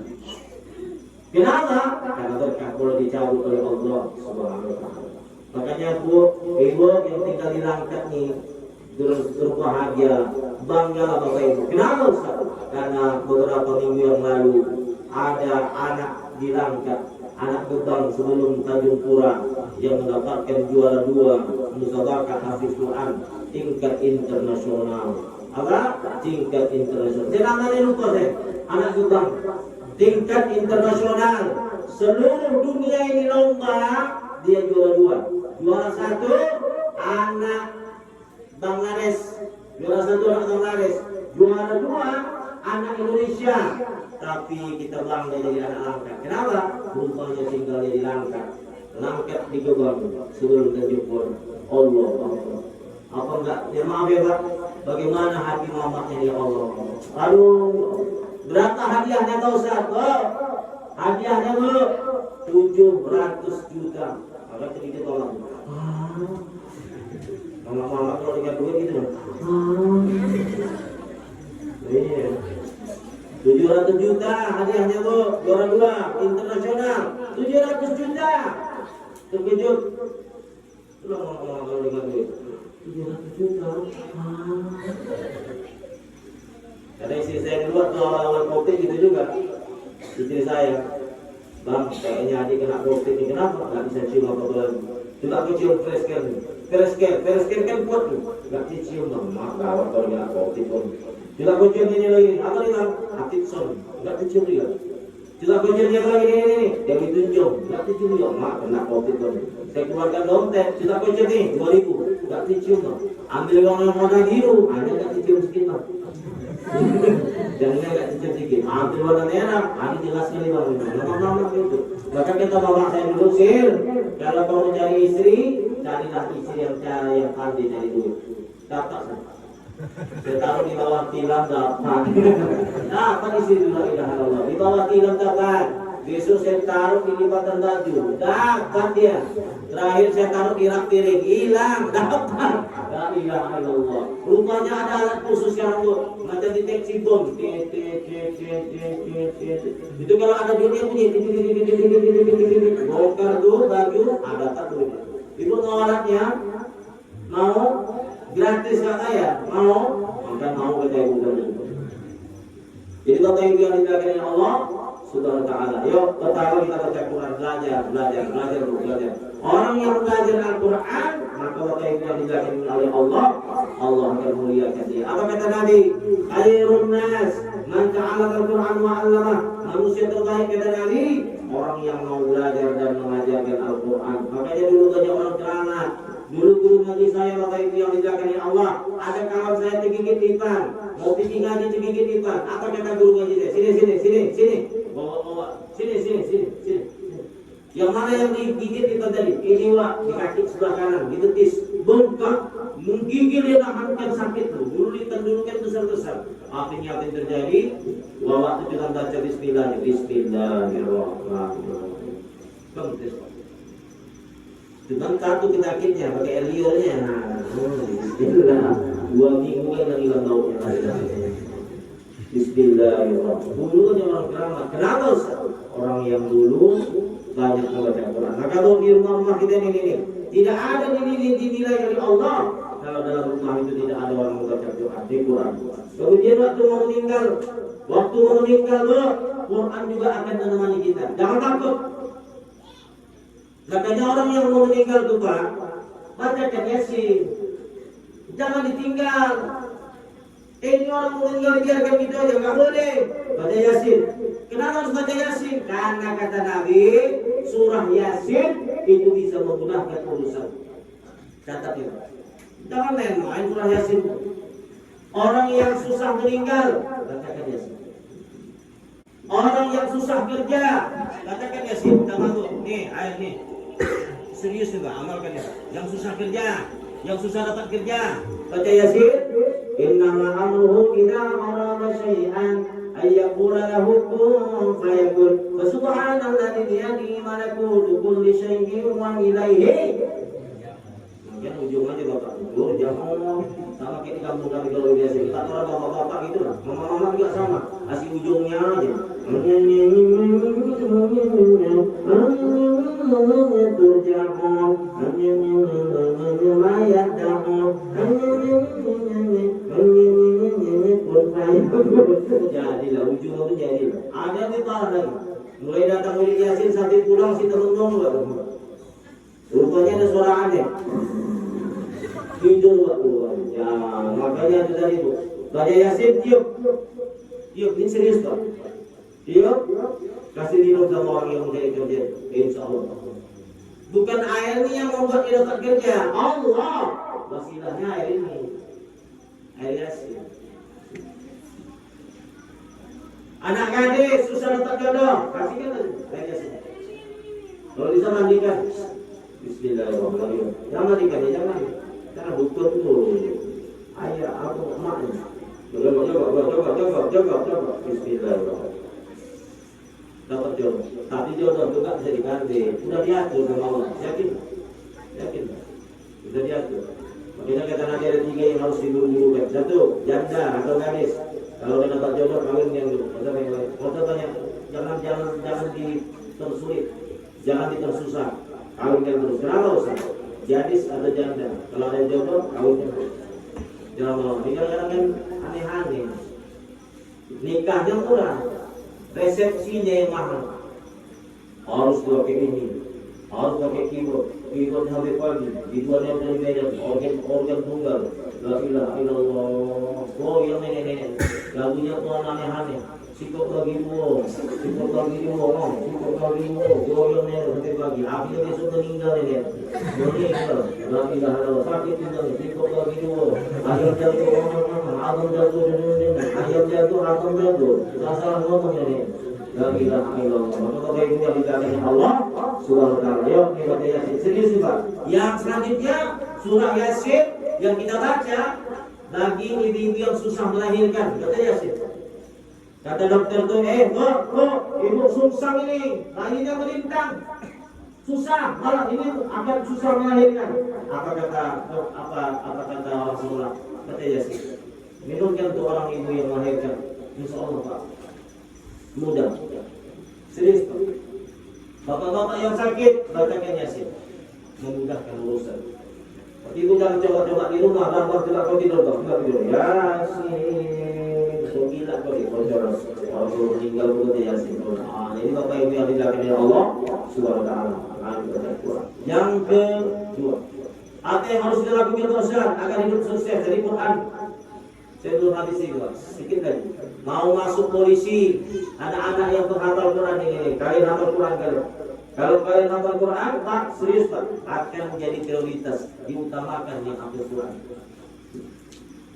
Kenapa? Karena berkah kalau dicabut oleh Allah Subhanahu wa taala. Makanya ibu yang tinggal di Langkat nih berbahagia, bangga Bapak Ibu. Kenapa Ustaz? Karena beberapa minggu yang lalu ada anak di Langkat, anak Gebang sebelum Tanjung Pura yang mendapatkan juara 2 musabaqah hafiz Quran tingkat internasional. Apa? Tingkat internasional. Saya namanya lupa saya. Anak Gebang tingkat internasional. Seluruh dunia ini lomba, dia juara 2. Juara 1 anak Bangladesh. Juara 1 anak Bangladesh. Juara 2 anak Indonesia. Tapi kita bangga jadi anak Langkat. Kenapa? Rupanya tinggalnya di Langkat. Langkat di Gebang sebelum Tanjung Pura. Allah. Apa enggak? Ya maaf ya Pak. Bagaimana hati mamaknya ya Allah. Lalu berapa hadiahnya tahu Ustaz? Hadiahnya 700 juta. Agak sedikit tolong. Mama kalau dikasih duit gitu. Iya. 700 juta hadiahnya juara 2 internasional. 700 juta. Terkejut. Mama kalau dikasih duit. 700 juta. Karena istri saya dulu waktu awal-awal COVID gitu juga. Istri saya, Bang, kayaknya adik kena COVID ini, kenapa? Gak bisa cium apa-apa lagi. Coba aku cium fresh care kan kuat tuh. Gak dicium Bang, maka kalau kena COVID pun. Coba aku cium ini lagi, apa nih Bang? Atitson, gak dicium dia. Coba aku cium dia lagi, ini, yang ditunjuk, gak dicium dia, mak kena COVID pun. Saya keluarkan dompet, coba aku cium nih, 2.000, gak dicium Bang. Ambil uang yang warna biru, hanya gak dicium sedikit Bang. Jangan agak sedikit. Itu warnanya enak. Ini jelas sekali bang. Nama-nama itu. Maka kita bawa saya dulu sir. Kalau kamu cari istri, carilah istri yang pandai cari duit. Dapat. Saya taruh di bawah tilam dapat. Dapat istri dulu Allah. Di bawah tilam dapat. Besok saya taruh di lipatan baju, dapat dia. Terakhir saya taruh di rak piring, hilang, dapat. La ilaha illallah. Rupanya ada alat khusus yang macam deteksi bom. Itu kalau ada duitnya bunyi. Bongkar dulu baju, ada tak duit. Itu mau alatnya, mau gratis kata ya, mau, maka mau kata ibu. Jadi Bapak Ibu yang dijaga oleh Allah Subhanahu wa ta'ala. Yuk, pertama kita baca Quran, belajar. Orang yang belajar Al-Quran, maka Bapak Ibu yang dijaga oleh Allah, Allah akan muliakan dia. Apa kata Nabi? Khairun nas man ta'allama Al-Quran wa 'allamah. Manusia terbaik kata Nabi, orang yang mau belajar dan mengajarkan Al-Quran. Makanya dulu banyak orang celana. Dulu guru ngaji saya Bapak Ibu yang dijaga oleh Allah, ada kawan saya digigit lipan, mau pergi ngaji digigit lipan. Apa kata guru ngaji saya? Sini. Bawa. Sini. Yang mana yang digigit itu tadi? Ini wak, di kaki sebelah kanan, di betis, bengkak, menggigil dia nahankan sakit tuh. Dulu dulu kan besar. Akhirnya apa yang terjadi? Wawak itu dengan baca Bismillahirrahmanirrahim. Dengan kartu penyakitnya, pakai Elio-nya. Bismillah. 2 minggu kan yang hilang baunya. Bismillahirrahmanirrahim. Dulu kan orang keramat. Kenapa Ustaz? Orang yang dulu banyak membaca Quran. Nah kalau di rumah kita ini tidak ada dinilai dari Allah. Kalau dalam rumah itu tidak ada orang membaca Quran. Kemudian waktu mau meninggal, Quran juga akan menemani kita. Jangan takut. Makanya orang yang mau meninggal itu Pak, bacakan Yasin. Jangan ditinggal. Ini orang mau meninggal biarkan gitu aja, nggak boleh. Baca Yasin. Kenapa harus baca Yasin? Karena kata Nabi, surah Yasin itu bisa memudahkan urusan. Catat itu. Jangan main surah Yasin. Orang yang susah meninggal, bacakan Yasin. Orang yang susah kerja, bacakan Yasin. Jangan tuh. Nih, air nih. Serius juga, amalkan ya. Yang susah kerja, yang susah dapat kerja, baca Yasin. Innama amruhu idza arada syai'an ay yaqula lahu kun fayakun. Fa subhanalladzi bi yadihi malakutu kulli syai'in wa ilaihi. Mungkin ujung aja Bapak. Jangan sama kayak di kampung kami kalau biasa. Kita orang bapak-bapak gitu lah. Mama-mama juga sama. Kasih ujungnya aja. Jadilah ujung itu jadilah. Ada di tahan lagi. Mulai datang dari Yasin sampai pulang si terundung juga. Rupanya ada suara aneh. Tidur waktu. Ya makanya itu tadi bu. Baca Yasin tiup. Ini serius Pak. Tiup. Kasih minum sama orang yang udah kerja. Insya Allah. Bukan air ini yang membuat dia dapat kerja. Allah. Wasilahnya air ini. Air Yasin. Anak gadis susah dapat jodoh. Kasihkan air Yasin. Kalau bisa mandikan. Bismillahirrahmanirrahim. Jangan mandikan ya, jangan. Karena butuh tuh. Ayah atau emaknya. Coba. Bismillahirrahmanirrahim. Dapat jodoh. Tapi jodoh itu kan bisa diganti. Sudah diatur sama Allah. Yakin? Sudah diatur. Makanya kata Nabi ada 3 yang harus diburu-buru. 1, janda atau gadis. Kalau dia dapat jodoh kawin yang dulu. Kata banyak. Jangan dipersulit. Jangan dipersusah. Kawin yang dulu. Kenapa Ustaz? Gadis atau janda. Kalau ada jodoh kawin yang dulu. Jangan mau. Ini kadang-kadang kan aneh-aneh. Nikahnya murah. Resepsinya yang mahal. Harus pakai ini, harus pakai keyboard sampai pagi, dibuatnya berbeda, organ tunggal. La ilaha illallah. Oh yang nenek, lagunya tuh aneh-aneh. Sikap lagi wo, oh yang nenek sampai pagi. Akhirnya besok meninggal ini. La ilaha illallah. Sakit tinggal, sikap lagi wo. Akhirnya atom jatuh dunia, ayam jatuh, atom jatuh. Kita salah ngomong ini. La ilaha illallah. Maka Bapak Ibu yang dikasihi Allah Subhanahu wa taala. Yuk kita baca Yasin. Serius Pak. Yang selanjutnya surah Yasin yang kita baca bagi ibu-ibu yang susah melahirkan. Kata Yasin. Kata dokter tuh, ibu susah ini, bayinya melintang. Susah, malah ini akan susah melahirkan. Apa kata Rasulullah? Kata Yasin. Minumkan untuk orang ibu yang melahirkan. Insya Allah Pak. Mudah. Serius Pak. Bapak-bapak yang sakit, bacakan Yasin. Memudahkan urusan. Tapi ibu jangan coba-coba di rumah, dan tidak kau tidur, Yasin. So gila kau di kocoran. Kalau meninggal pun Yasin. Jadi Bapak Ibu yang dijaga oleh Allah Subhanahu wa taala. Yang kedua, apa yang harus dilakukan dosen agar hidup sukses dari Quran? Saya belum habis ini, sedikit lagi. Mau masuk polisi, anak-anak yang menghafal Quran ini, kalian hafal Quran kalian. Kalau kalian hafal Quran, Pak, serius Pak, akan menjadi prioritas, diutamakan yang hafal Quran.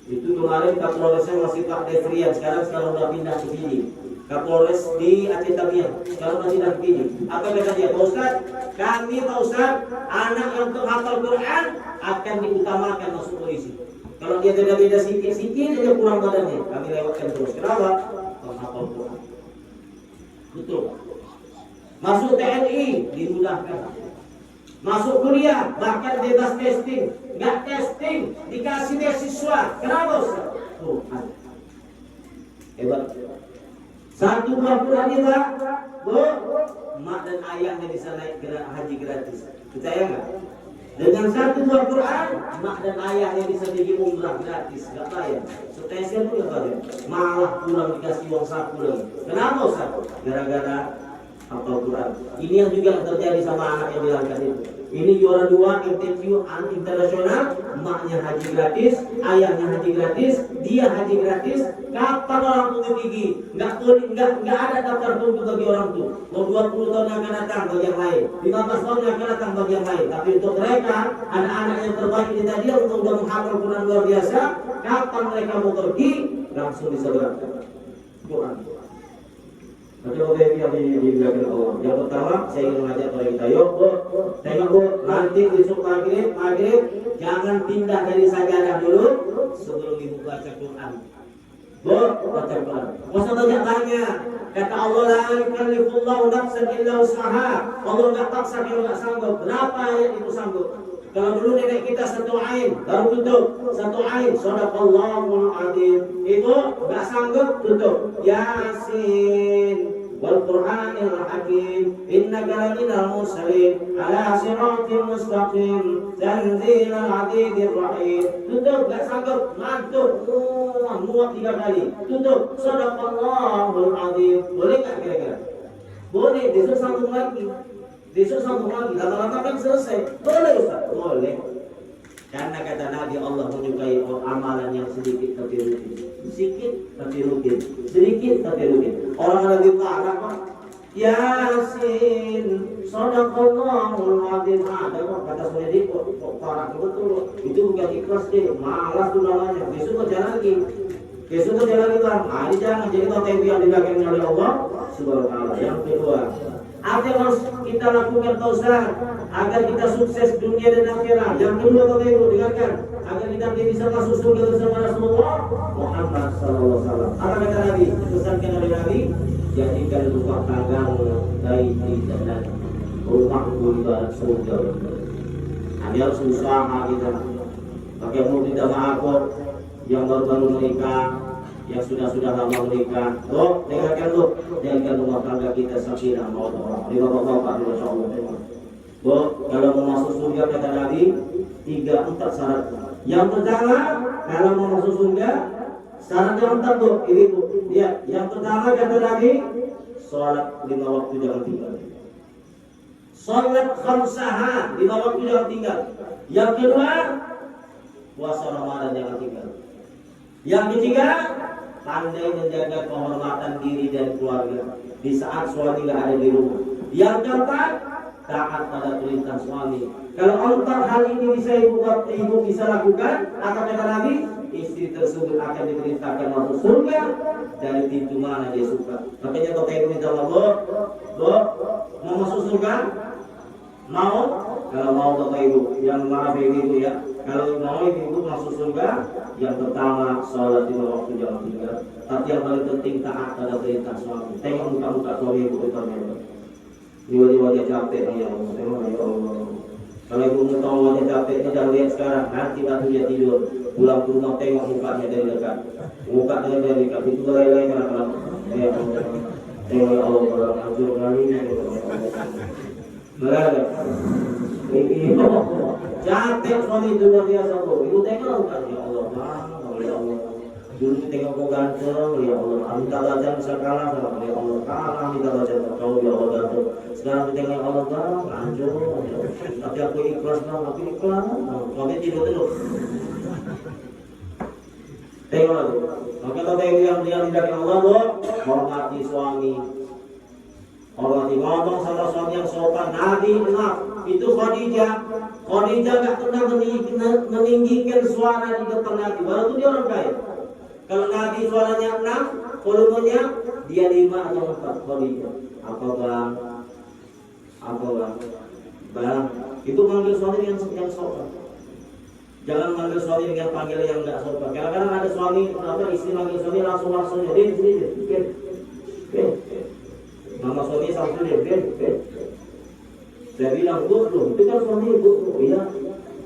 Itu kemarin Kapolresnya masih Pak Devrian, sekarang udah pindah ke sini. Kapolres di Aceh Tamiang, sekarang masih pindah ke sini. Apa kata dia? Pak Ustaz, kami Pak Ustaz, anak yang menghafal Quran akan diutamakan masuk polisi. Kalau dia beda-beda sikit-sikit aja kurang badannya, kami lewatkan terus. Kenapa? Menghafal Quran. Betul. Masuk TNI dimudahkan. Masuk kuliah bahkan bebas testing, nggak testing dikasih beasiswa. Kenapa Ustaz? Quran. Hebat. Satu buah Quran ini Pak, Bu, mak dan ayahnya bisa naik haji gratis. Percaya nggak? Dengan satu buah Quran, mak dan ayahnya bisa pergi umrah gratis, nggak bayar. Stesen pun nggak bayar. Malah pulang dikasih uang saku lagi. Kenapa Ustaz? Gara-gara hafal Quran. Ini yang juga terjadi sama anak yang dilahirkan itu. Ini juara 2 MTQ internasional, maknya haji gratis, ayahnya haji gratis, dia haji gratis. Kapan orang tua gigi? Nggak ada daftar tunggu bagi orang tua. Mau 20 tahun yang akan datang bagi yang lain, 15 tahun yang akan datang bagi yang lain. Tapi untuk mereka, anak-anak yang terbaik ini tadi yang sudah menghafal Quran luar biasa, kapan mereka mau pergi, langsung bisa berangkat. Quran. Coba yang dibilang Allah. Yang pertama, saya ingin mengajak kepada kita, yuk Bu, tengok Bu, nanti besok maghrib, jangan pindah dari sajadah dulu sebelum ibu baca Quran. Bu, baca Quran. Gak usah banyak-banyak. Kata Allah, la yukallifullahu nafsan illa usaha. Allah nggak paksa kalau nggak sanggup. Berapa ayat itu sanggup? Kalau dulu nenek kita satu ain, baru tutup. Satu ain, shadaqallahul adzim. Itu nggak sanggup, tutup. Yasin. والقرآن الحكيم إنك لمن المرسلين على صراط مستقيم تنزيل العزيز الرحيم. Tutup, gak sanggup, ngantuk, muat 3 kali. Tutup, shadaqallahul adzim. Boleh gak kira-kira? Boleh, besok sambung lagi. Lama-lama kan selesai. Boleh Ustaz? Boleh. Karena kata Nabi, Allah menyukai amalan yang sedikit tapi rutin. Sedikit tapi rutin. Orang lebih parah Pak. Yasin, shadaqallahul adzim. Ada kok kata saya di kok parah betul. Itu bukan ikhlas deh, malas tuh namanya. Besok kerja lagi Bang. Ini jangan jadi konten yang dilakukan oleh Allah Subhanahu wa taala. Yang kedua, apa yang harus kita lakukan Pak Ustaz agar kita sukses dunia dan akhirat? Yang kedua Bapak Ibu dengarkan, agar kita bisa masuk surga bersama Rasulullah Muhammad SAW. Apa kata Nabi? Dipesankan oleh Nabi, jadikan rumah tanggamu baiti dan rumahku ibarat surga. Ini harus usaha kita. Pakai mulut tidak mabuk, yang baru-baru menikah, yang sudah lama menikah, dengarkan dengarkan rumah tangga kita sakinah mawaddah. Di bapak-bapak, masya Allah. Kalau mau masuk surga kata Nabi, 3-4 syarat. Yang pertama, kalau mau masuk surga, syarat yang 4 ini Bu. Ya, yang pertama kata Nabi, sholat 5 waktu jangan tinggal. Sholat khamsaha 5 waktu jangan tinggal. Yang kedua, puasa Ramadan jangan tinggal. Yang ketiga, pandai menjaga kehormatan diri dan keluarga di saat suami tidak ada di rumah. Yang keempat, taat pada perintah suami. Kalau 4 hal ini ibu bisa lakukan, apa kata Nabi? Istri tersebut akan diperintahkan masuk surga dari pintu mana dia suka. Makanya kata ibu minta Allah, mau masuk surga? Mau? Kalau mau kata ibu, yang maaf ibu ya. Kalau mau ibu masuk surga, yang pertama sholat 5 waktu jangan tinggal. Tapi yang paling penting taat pada perintah suami. Tengok muka-muka suami ibu depannya. Tiba-tiba dia capek ya Allah. Tengok ya Allah. Kalau ibu tahu wajah capeknya jangan lihat sekarang. Nanti waktu dia tidur, pulang ke rumah tengok mukanya dari dekat. Mukanya dari dekat itu lain-lain kan. Ya Allah. Tengok ya Allah kalau hancur kali ini. Berada. Capek suami itu luar biasa kok. Ibu tengok kan ya Allah. Ya Allah. Dulu tengok kau ganteng, ya Allah. Minta belajar sekarang sama ya Allah. Kalah minta belajar kau ya Allah ganteng. Sekarang tengok Allah bang, hancur. Tapi aku ikhlas bang, aku ikhlas. Suami tidur dulu. Tengok lagi. Maka kata yang tidak Allah loh, hormati suami. Hormati ngomong sama suami yang sopan. Nabi enak. Itu Khadijah gak pernah meninggikan suara di depan Nabi. Walaupun dia orang kaya. Kalau Nabi suaranya 6, volumenya dia 5 atau 4 Khadijah. Apa bang? Bang, itu manggil suami yang sopan. Jangan manggil suami dengan panggil yang enggak sopan. Kadang-kadang ada suami, istri manggil suami langsung dia. Nama suami sampai dia. Saya bilang, bu, itu kan suami ibu. Iya.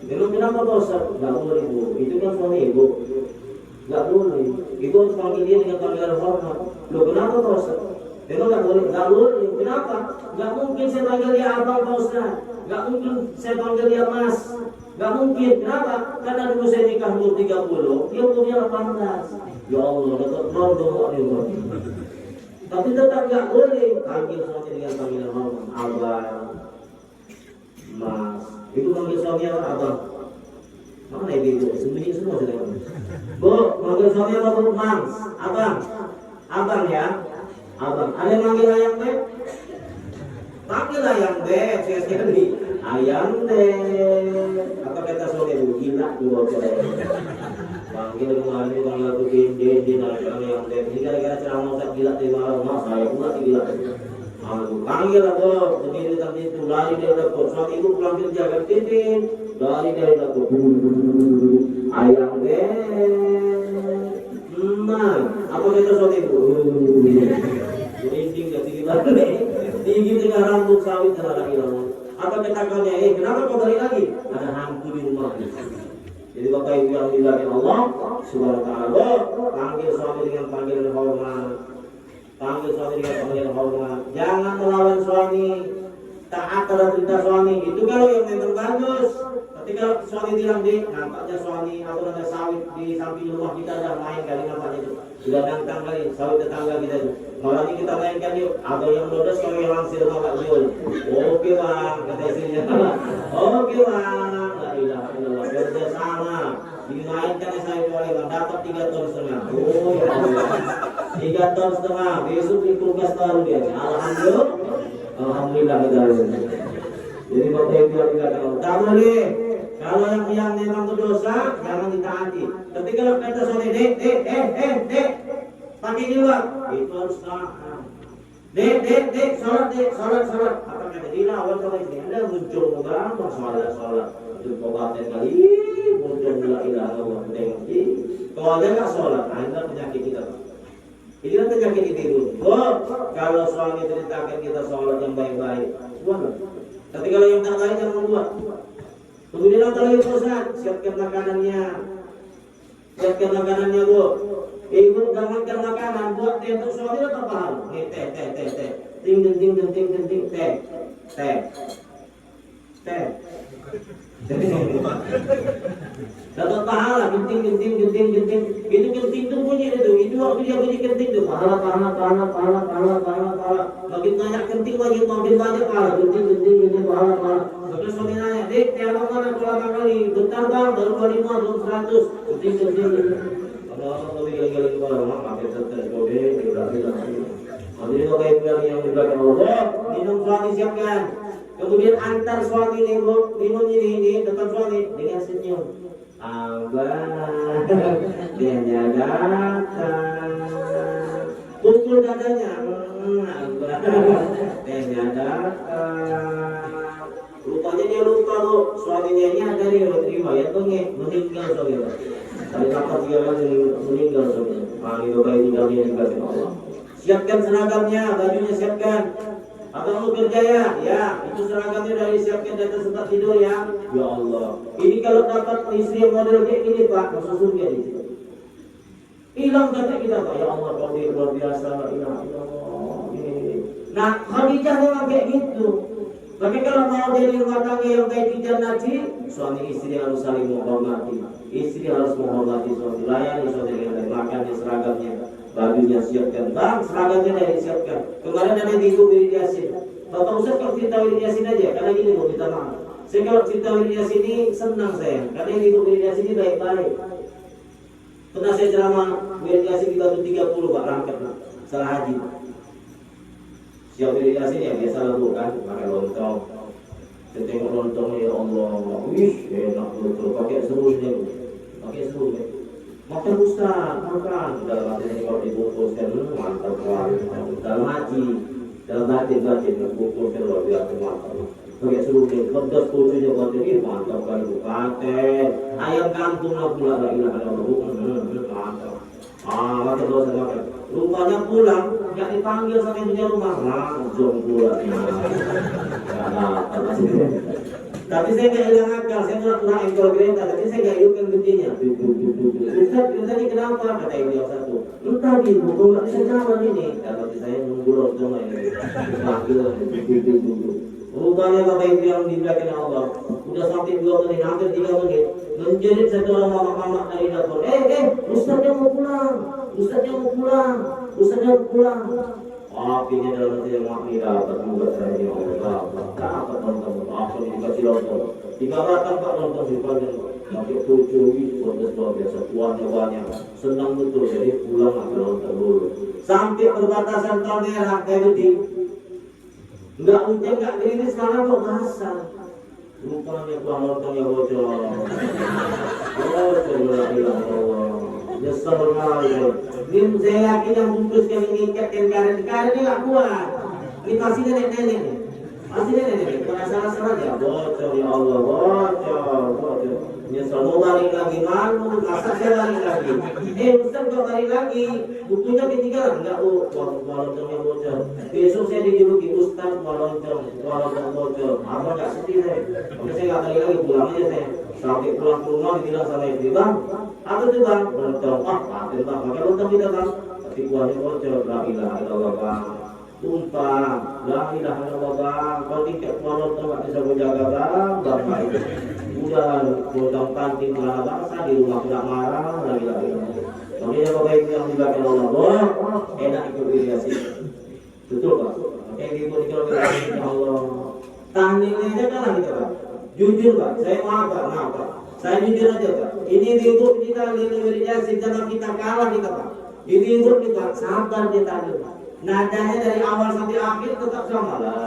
Memang kenapa dosa? Enggak boleh ibu. Itu kan suami ibu. Enggak boleh. Itu harus panggil dia dengan panggilan hormat. Loh, kenapa dosa? Memang enggak boleh. Enggak boleh. Kenapa? Enggak mungkin saya panggil dia abang Pak Ustaz. Enggak mungkin saya panggil dia mas. Enggak mungkin. Kenapa? Karena dulu saya nikah umur 30, dia umurnya 18. Ya Allah, dekat rondo ini. Tapi tetap enggak boleh panggil suami dengan panggilan hormat. Abang, mas. Itu manggil suami apa abang? Mana ibu? Sembunyi semua sudah. Bu, manggil suami apa bu? Mas, abang ya. Abang. Ada yang manggil ayam deh? Panggil ayam deh, sekali. Ayam deh. Apa kata suami bu? Gila dua kali. Panggil kemarin itu panggil aku di ayam deh. Ini gara-gara ceramah saya gila di malam. Mas, saya pula gila. Panggil aku, berdiri tadi itu lari dari dapur. Suami ibu pulang kerja kan titin, lari dari dapur. Ayam deh. Apa kata suami ibu? Merinding gak tinggi lagi. Tinggi dengan rambut sawit dan lagi lama. Apa katakannya? Kenapa kau balik lagi? Ada hantu di rumah. Jadi bapak ibu yang dilakukan Allah Subhanahu wa taala, panggil suami dengan panggilan hormat. Panggil suami dengan panggilan hormat. Jangan melawan suami. Taat pada perintah suami. Itu kalau yang memang bagus. Tapi kalau suami bilang nampaknya suami sawit di samping rumah kita ada main kali nampaknya itu. Sudah nantang kali sawit tetangga kita itu. Malam ini kita mainkan yuk. Ada yang lodos kalau yang langsir malah jual. Oke bang, kata istrinya. Oke bang. La ilaha illallah. Kerjasama. Dimainkan saya oleh bang. Dapat 3 ton setengah. Oh ya Allah. 3 ton setengah. Besok di kulkas baru dia. Alhamdulillah. Alhamdulillah kita. Jadi bapak ibu yang dikatakan tak boleh. Kalau yang memang berdosa jangan ditaati. Tapi kalau kata suami dek, pakai juga. Itu harus tahan. Dek, sholat. Apa kata dia awal sama istri? Anda muncul berapa sholat. Itu obatnya kali muncul la ilaha illallah. Kalau ada nggak sholat, Anda penyakit kita. Ini kan penyakit itu. Kalau suami ceritakan kita sholat yang baik-baik, buatlah. Tapi kalau yang tak baik jangan buat. Kemudian apa lagi Ustaz? Siapkan makanannya bu. Ibu jangankan makanan, buat teh untuk suami atau paham? Teh. Ting, teh. Dapat pahala, genting. Itu genting itu bunyi itu. Itu waktu dia bunyi genting itu. Pahala. Makin banyak genting makin banyak pahala. Genting, pahala. Terus suami nanya, dek, tiap mana pulang kali? Bentar bang, baru 25, belum 100. Genting. Kalau gali kepala, pakai setes, kode, tidak. Jadi bapak ibu yang diberikan Allah, minum suami siapkan. Kemudian antar suami minum ini depan suami dengan senyum. Abang, dia datang. Pukul dadanya. Abang, dia datang. Rupanya dia lupa tuh suaminya ini ada di riwayat tuh meninggal suaminya. Tadi dapat 3 kali meninggal suaminya. Itu kayak tinggalnya dikasih Allah. Siapkan seragamnya, bajunya siapkan. Abang mau kerja ya? Ya, itu seragamnya udah disiapkan di atas tempat tidur ya. Ya Allah, ini kalau dapat istri yang model kayak gini Pak, masuk surga di situ. Hilang kata kita Pak, ya Allah kau luar biasa, ya Allah. Nah, Khadijah memang kayak gitu. Tapi kalau mau jadi rumah tangga yang baik di jannati, suami istri harus saling menghormati. Istri harus menghormati suami, layani suami dengan baik, makannya seragamnya. Bajunya siapkan, bang seragamnya dari siapkan. Kemarin ada di ibu Wirid Yasin. Bapak Ustaz kalau cerita Wirid Yasin aja, karena gini mau minta maaf. Saya kalau cerita Wirid Yasin ini senang saya, karena yang ibu Wirid Yasin ini baik-baik. Pernah saya ceramah Wirid Yasin di Batu 30 Pak, berangkat Pak, salah haji. Siap Wirid Yasin ya biasa lah kan, pakai lontong. Saya tengok lontongnya ya Allah, wih enak betul, pakai serusnya, pakai serusnya. Makan Ustaz, makan. Dalam hati ini kalau dibungkuskan, mantap banget. Dalam hati, dalam batin dibungkuskan luar biasa mantap. Pakai serunding, pedas kucunya buat ini mantap kan. Pakai ayam kampung lah pula lagi lah ada mantap. Makan dosa makan. Rupanya pulang, nggak dipanggil sampai punya rumah, langsung pulang. Tapi saya nggak hilang akal, saya pernah engkol kereta, tapi saya nggak hidupkan bunyinya. Ustaz, tadi kenapa? Kata yang dia satu. Entah gitu, kok nggak bisa jalan ini. Kata saya nunggu lontong ini. Rupanya kata yang di belakang Allah. Udah sampai 2 menit, hampir 3 menit. Menjerit satu orang mama-mama dari dapur. Ustaznya mau pulang. Ustaznya mau pulang. Ustaznya mau pulang. Apinya dalam hati yang mati dapat juga saya yang dapat nonton apa yang dikasih lontong dikabarkan Pak nonton di depannya pakai tujuh itu luar biasa kuahnya senang betul jadi pulang ambil nonton dulu sampai perbatasan tol merah kayak gede nggak hujan nggak gerimis sekarang kok basah rupanya kuah lontongnya bocor nyesel banget. Ini saya yakin yang bungkuskan yang ngikatkan karet ini nggak kuat. Ini pasti nenek-nenek nih. Pasti nenek-nenek. Penasaran ya bocor ya Allah bocor. Nyesel mau balik lagi malu. Masa saya balik lagi. Ustaz kok balik lagi. Bukunya ketinggalan enggak? Lontongnya bocor. Besok saya dijuluki Ustaz lontong bocor. Apa nggak sedih saya? Tapi saya nggak balik lagi pulang aja saya. Sampai pulang ke rumah dibilang sama istri bang. Apa tuh bang? Lontong. Pakai bang. Pakai lontong kita bang. Tapi kuahnya bocor. La ilaha illallah bang. Tumpah. La ilaha illallah bang. Kalau tingkat kuah lontong nggak bisa menjaga bang. Bapak itu. Udah lontong kantin celana bangsa di rumah tidak marah. La ilaha illallah. Makanya bapak itu yang dibakar Allah. Enak ikut iriasi. Betul pak. Kayak gitu kalau kita Allah. Tahnilnya aja kalah kita pak. Jujur pak. Saya maaf pak. Saya jujur aja Pak. Ini ribut kita Wirid karena kita kalah kita Pak. Ini ribut kita sabar kita Pak. Nadanya dari awal sampai akhir tetap sama. La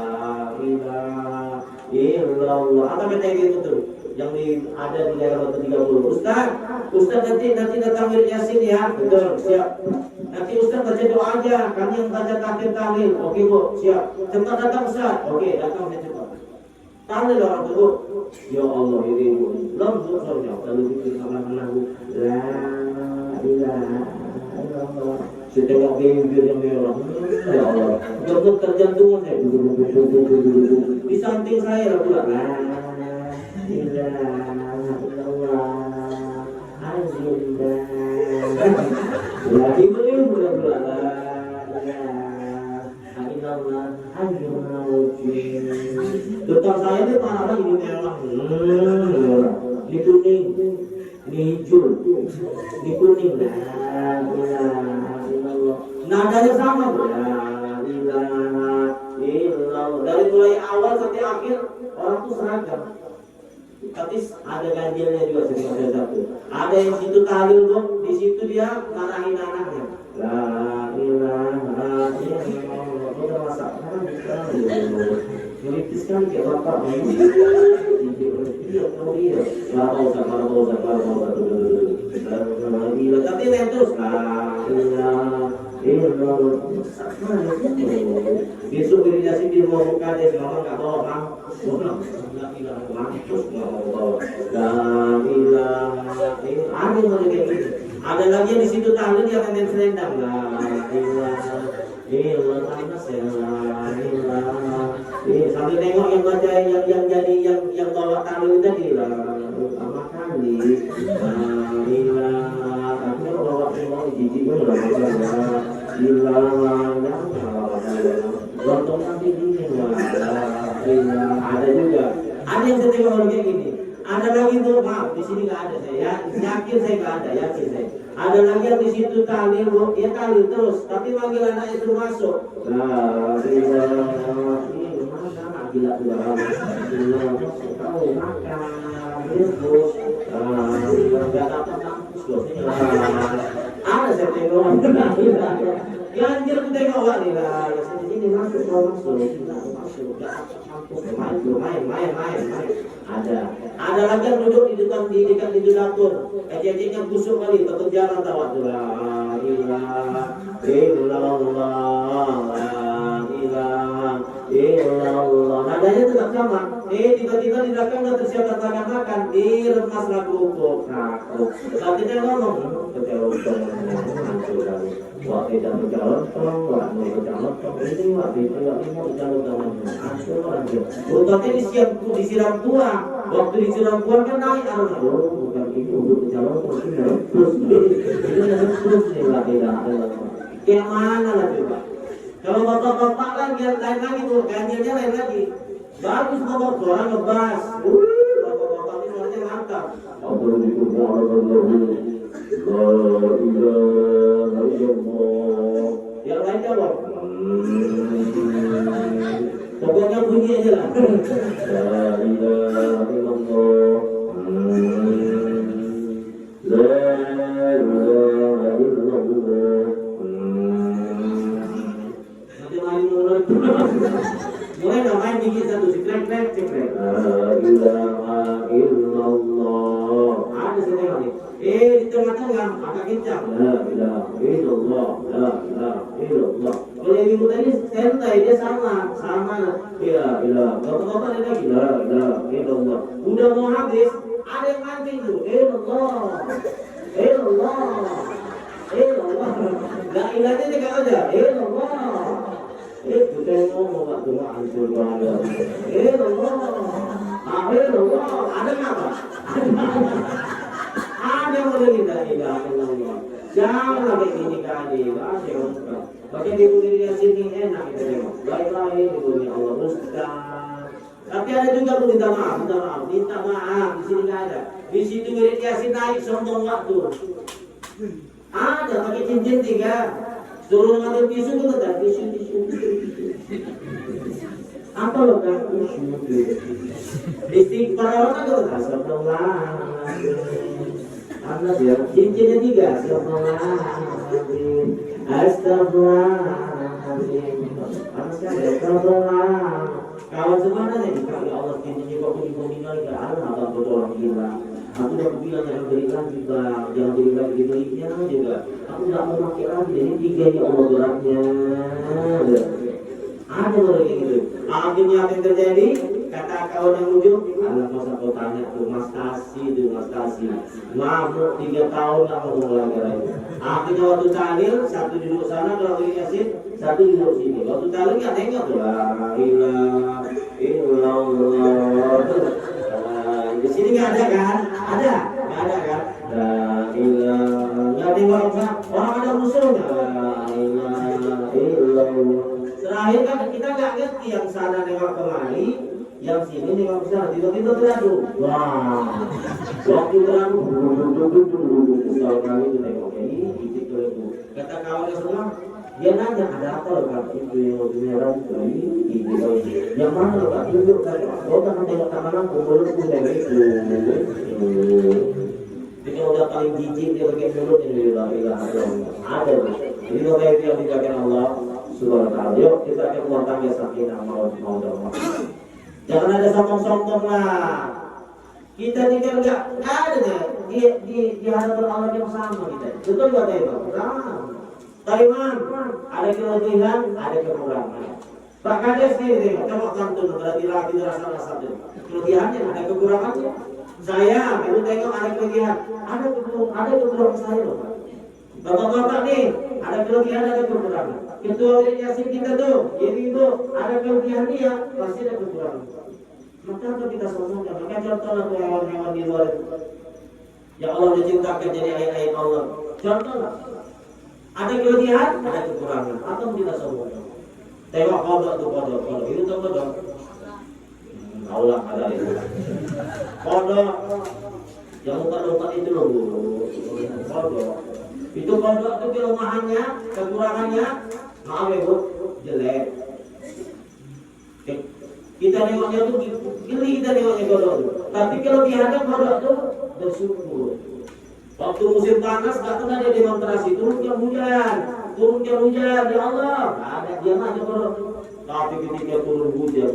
ilaha illallah. Apa kata gitu tuh? Yang ada di daerah Batu 30. Ustaz nanti datang Wirid Yasin ya. Betul, siap. Nanti Ustaz baca doa aja. Kami yang baca takbir tahlil. Oke Bu, siap. Cepat datang Ustaz. Oke, datang saya cepat. Tahlil orang itu. Ya Allah ini ibu lembut soalnya lalu bikin anak-anak la ilaha illallah setengah bibir yang merah ya Allah jemput terjantungan saya di samping saya pula la ilaha illallah azimba lagi beliau pula la Dokter saya ini parah ini merah, ini kuning, ini hijau, ini kuning. Nadanya sama, dari mulai awal sampai akhir orang tuh seragam. Tapi ada ganjilnya juga satu. Ada yang situ tahlil dong, di situ dia marahin anaknya. La ilaha illallah. Udah masak. Mirip sekali kayak bapak iya kamu iya para pausa gila tapi yang terus besok verifikasi di rumah muka deh selama nggak bawa orang ada lagi yang di situ tahlil yang main selendang sambil nengok yang baca yang jadi yang bawa tahlil tadi lah sama kali tapi kalau bawa semua jijik pun udah lontong nanti dingin ada juga ada yang saya tengok kayak gini ada lagi tuh maaf di sini nggak ada saya yakin saya nggak ada yakin saya ada lagi yang di situ tahlil dia tahlil terus tapi manggil anaknya suruh masuk gila tahu makan terus nggak dapat kampus ada saya tengok ya anjir aku tengok wak nih lah ya sini masuk main ada lagi yang duduk di dekat di dapur ejeknya busuk kali tetap jalan tawat lah ilallah nadanya tetap sama tiba-tiba di belakang udah tersiap makan diremas lagu tapi dia ngomong wah kita berjalan ini tapi disiram kuah waktu disiram kuah kan naik bukan itu untuk berjalan terus kayak mana lah coba kalau bapak-bapak kan lain lagi tuh ganjilnya lain lagi bagus bapak suara ngebas bapak-bapak ini suaranya mantap yang lain jawab pokoknya bunyi aja lah mulai nggak main gigi satu cekrek ada setengah nih di tengah-tengah agak kencang la ilaha illallah kalau yang ibu tadi santai dia sama ya bapak-bapak ada lagi la ilaha illallah udah mau habis ada yang mancing tuh illallah la ilahnya dia kata aja illallah kita ngomong gak cuma hancur banget illallah ada apa? Ada yang boleh kita illallah jangan kayak gini kali pakai di dunia sini enak kita tengok baiklah ini dunia Allah Ustaz tapi ada juga pun minta maaf di sini nggak ada di situ wirid Yasin naik sombong waktu ada pakai cincin 3 suruh ngambil tisu pun tetap tisu apa loh kan istighfar orang kan tetap astagfirullah ya cincinnya 3 astagfirullah kawan semua nih kalau Allah cincinnya kok meninggal ke Allah atau betul orang gila aku udah bilang jangan beli lagi bang jangan beli lagi belinya juga aku nggak mau pakai lagi jadi 3 ya Allah beratnya ada orang kayak gitu akhirnya apa yang terjadi kata kawan yang ujung alah masa kau tanya tuh mas kasih mamuk 3 tahun nggak mau melanggar itu akhirnya waktu tahlil satu duduk sana kalau lagi Yasin satu duduk sini waktu tahlil nggak tengok tuh la ilaha illallah di sini nggak ada kan nggak ada kan la ilaha nggak tengok orang ada musuhnya la ilaha illallah terakhir kan kita nggak ngerti yang sana nengok kemari yang sini nengok ke sana tiba-tiba teradu wah waktu teradu kalau kami itu nengok ini dikit itu kata kawannya semua dia nanya ada apa loh kak itu yang merah ini yang mana loh kak tunjuk kan oh tangan tengok tangan aku mulut pun tengok itu jadi udah paling jijik dia pakai mulut ini la ilaha illallah ada ini loh kayak yang dijaga Allah Subhanahu wa ta'ala. Yuk kita akan rumah tangga sakinah mau Jangan ada sombong-sombong lah. Kita ini kan nggak ada deh di hadapan Allah yang sama kita. Betul nggak itu? Taiwan ada kelebihan, ada kekurangan. Pak Kades nih, coba kantun berarti lagi rasa-rasa itu. Kelebihannya ada kekurangannya. Saya, kamu tengok ada kelebihan, ada kekurangan saya loh. Bapak-bapak nih, ada kelebihan, ada kekurangan. Ketua Yasin kita tuh, jadi itu ada kelebihan dia, pasti ada kekurangan. Maka apa kita sombongkan? Maka contohlah hewan-hewan di luar itu. Yang Allah diciptakan jadi ayat-ayat Allah. Contohlah, ada kelebihan, ada kekurangan. Atau kita sombongkan? Tengok kodok tuh kodok. Itu tuh kodok. Taulah ada itu. Kodok yang lupa itu loh bu. Kodok. Itu kodok itu kelemahannya, kekurangannya, maaf ya bu, jelek. Kita nengoknya tuh gili, kita nengoknya kodok tuh. Tapi kelebihannya kodok tuh bersyukur. Waktu musim panas gak pernah dia demonstrasi, turunkan hujan, ya Allah. Ada diam aja kodok tuh. Tapi ketika turun hujan,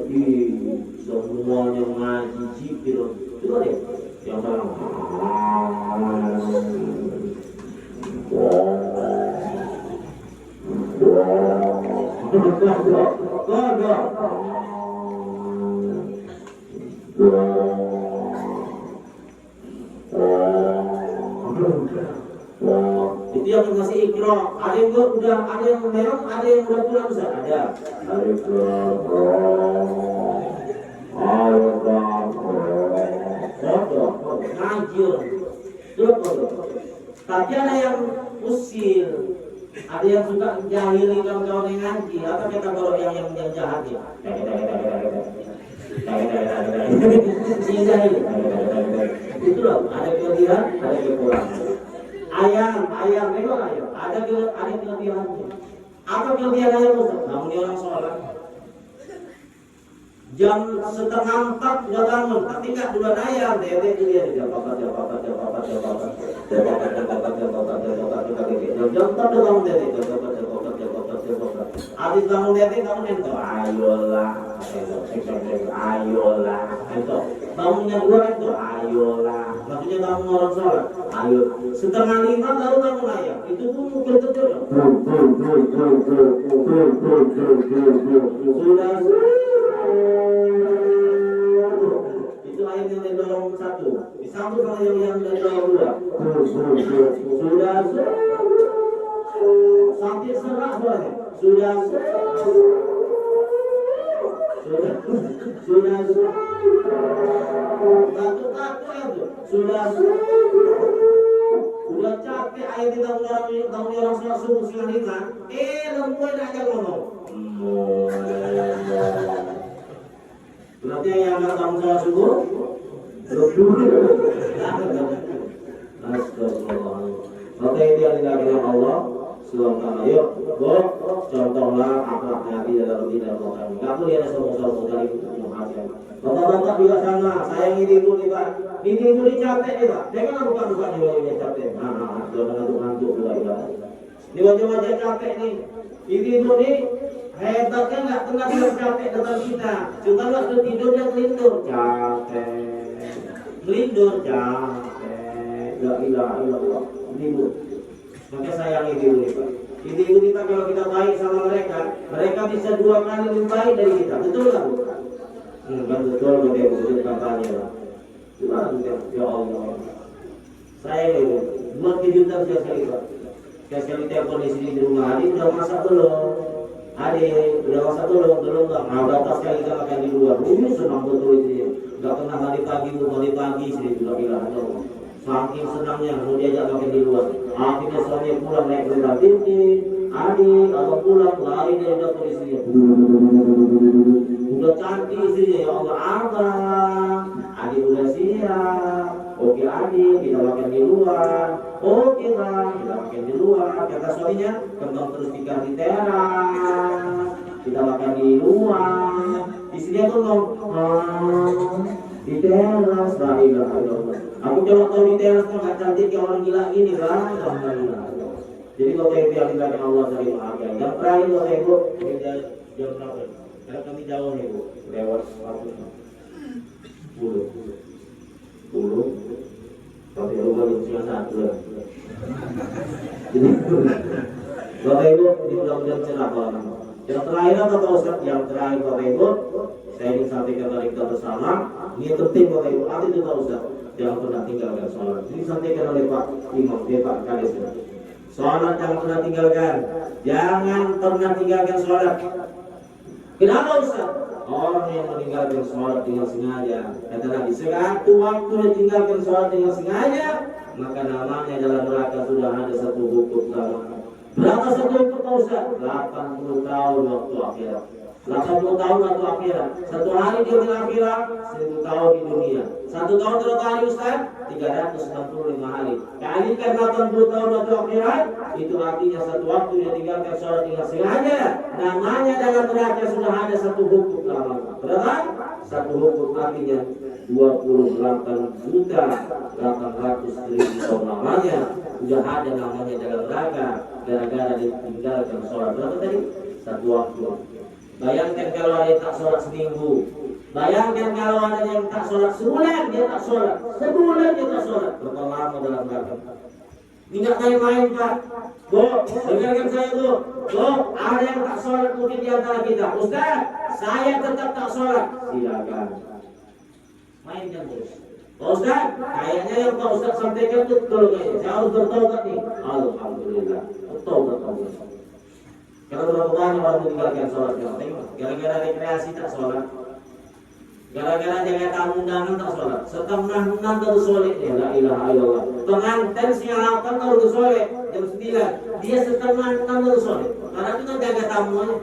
semuanya ngaji zikir. Coba deh, yang sekarang. Itu yang ngasih ikro. Ada yang udah, ada yang merah, ada yang udah pulang besar. Ada. Ngajur. Tapi ada yang usil. Ada yang suka jahili kawan-kawan yang ngaji. Apa kata kalau yang jahat ya? Si jahil. Itulah ada kelebihan, ada kekurangan. Ayam, memang ayam. Ada kelebihannya. Apa kelebihan ayam Ustaz? Namun dia orang sholat. Jam 3:30 udah bangun, tapi nggak duluan ayam. Dia jam 4 udah bangun habis bangun dia kamu nento, ayolah, itu bangunnya dua itu, ayolah, maksudnya kamu orang sholat, ayo 4:30 baru bangun ayam, itu pun mungkin betul. Sudah itu ayam yang dari dorong 1 disambung sama yang dari dorong 2 sudah sampai serak suaranya sudah takut itu sudah capek ayam di bangun orang sholat subuh selama lempuin aja ngomong. Berarti yang nggak bangun sholat subuh Astagfirullah. Maka itu yang dilakukan Allah Subhanahu. Ayo, contohlah akhlak Nabi dalam tidak makan. Kamu lihat sombong-sombong dari muhajir. Bapak-bapak juga sama. Saya ibu nih pak. Ibu ini capek nih pak. Jangan buka-buka di wajahnya capek. Jangan ngantuk-ngantuk juga ya. Di wajah-wajah capek nih. Ibu nih hebatnya nggak pernah bilang capek depan kita. Cuma waktu tidurnya kelindur capek. Kelindur capek. La ilaha illallah. Ibu. Maka sayangi diri Pak. Ibu kita kalau kita baik sama mereka bisa 2 kali lebih baik dari kita. Betul nggak Bu? Kan betul betul kampanye lah. Gimana ya Allah. Saya itu buat kejutan sekali Pak. Sekali telepon di sini di rumah Adi udah masak belum? Adi udah masak belum? Belum nggak? Nah batas sekali kita makan di luar. Senang betul itu. Nggak pernah hari pagi sini sudah bilang. Saking senangnya mau diajak makan di luar. Akhirnya suami pulang naik kereta tinggi. Adik kalau pulang lari dari dapur istrinya. Udah cantik istrinya ya Allah abang. Adik udah siap. Oke adik kita makan di luar. Oke bang kita makan di luar. Kata suaminya kembang terus ikan di teras. Kita makan di luar. Istrinya tuh ngomong di teras. La ilaha illallah. Aku coba tahu di teras kok nggak cantik kayak orang gila gini lah. Jadi kalau yang dilakukan Allah dari Maha. Yang terakhir kalau ibu jam berapa? Karena kami jauh nih bu, lewat waktu. Puluh. Tapi rumah yang cuma satu. Jadi, Bapak Ibu di bulan cerah orang. Yang terakhir atau Ustaz? Yang terakhir Bapak Ibu, saya ingin sampaikan kepada kita bersama. Ini penting Bapak Ibu. Arti itu Ustaz. Jangan pernah tinggalkan sholat. Ini disampaikan oleh Pak Imam, Pak Kades. Sholat jangan pernah tinggalkan. Jangan pernah tinggalkan sholat. Kenapa Ustaz? Orang yang meninggalkan sholat dengan sengaja, kata Nabi, sewaktu ditinggalkan sholat dengan sengaja, maka namanya dalam neraka sudah ada satu hukum lama. Berapa satu hukum Ustaz? 80 tahun waktu akhirat. 80 tahun waktu akhirat. Satu hari dia di akhirat, 1000 tahun di dunia. 1 tahun berapa hari Ustaz? 365 hari. Kalikan 80 tahun waktu akhirat, itu artinya satu waktu dia tinggalkan sholat dengan sengaja. Namanya dalam neraka sudah ada satu hukum lama. Berapa? Satu hukum artinya 28.800.000 tahun lamanya sudah ada namanya dalam neraka gara-gara ditinggalkan sholat. Berapa tadi? Satu waktu. Bayangkan kalau ada yang tak sholat seminggu. Bayangkan kalau ada yang tak sholat sebulan, dia tak sholat. Sebulan dia tak sholat. Berapa lama dalam neraka? Tidak main-main Pak. Bu, dengarkan saya Bu. Bu, ada yang tak sholat mungkin di antara kita. Ustaz, saya tetap tak sholat. Silakan. Mainkan terus. Pak Ustaz, kayaknya yang Pak Ustaz sampaikan betul kayaknya. Saya harus bertaubat nih. Alhamdulillah. Bertaubat. Kalau berapa banyak orang meninggalkan sholatnya? Gara-gara rekreasi tak sholat. Gara-gara jaga tamu undangan tak sholat. Setengah 6 baru sholat. Ya la ilaha illallah. Pengantin siang 8 baru sholat. Jam 9. Dia setengah 6 baru sholat. Karena itu kan jaga tamunya.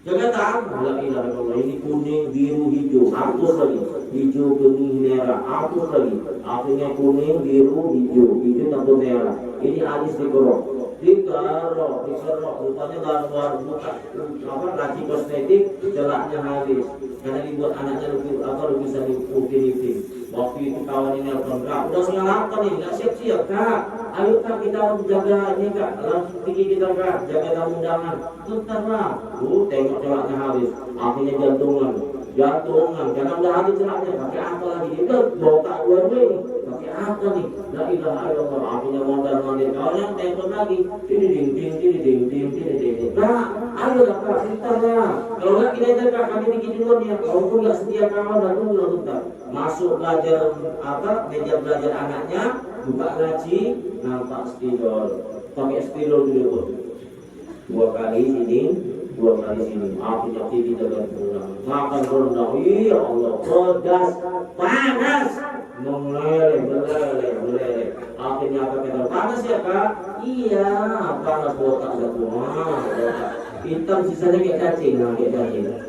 Jaga tamu. La ilaha illallah. Ini kuning, biru, hijau. Hapus lagi. Hijau, kuning, merah. Hapus lagi. Akhirnya kuning, biru, hijau. Hijau tambah merah. Ini hadis dikerok. Diserok, rupanya baru buka laci kosmetik, celaknya habis. Karena dibuat anaknya lukisan di Upin. Waktu itu kawan ini nelfon, Kak, udah setengah 8 nih, nggak siap-siap Kak. Ayo Kak, kita harus jaga ini Kak, langsung tinggi kita Kak, jaga tamu undangan. Bentar Kak, tengok celaknya habis. Akhirnya jantungan, karena udah habis celaknya. Pakai apa lagi? Itu bawa tak keluar nih. Pakai apa nih? La ilaha illallah. Akhirnya mondar-mandir. Kawannya telepon lagi. Ding. Kak, ayo lah Kak, bentar lah. Kalau nggak kita jaga, kami bikin dulu nih. Kalaupun nggak setia kawan, dan tunggu bentar. Masuk belajar meja belajar anaknya, buka ngaji, nampak spidol. Pakai spidol dulu. 2 kali sini, 2 kali sini. Akhirnya TV jaga pulang. Makan rendang. Ya Allah, pedas, panas. Meleleh. Akhirnya apa kata? Panas ya Kak? Iya, panas botak satu. Hitam sisanya kayak cacing.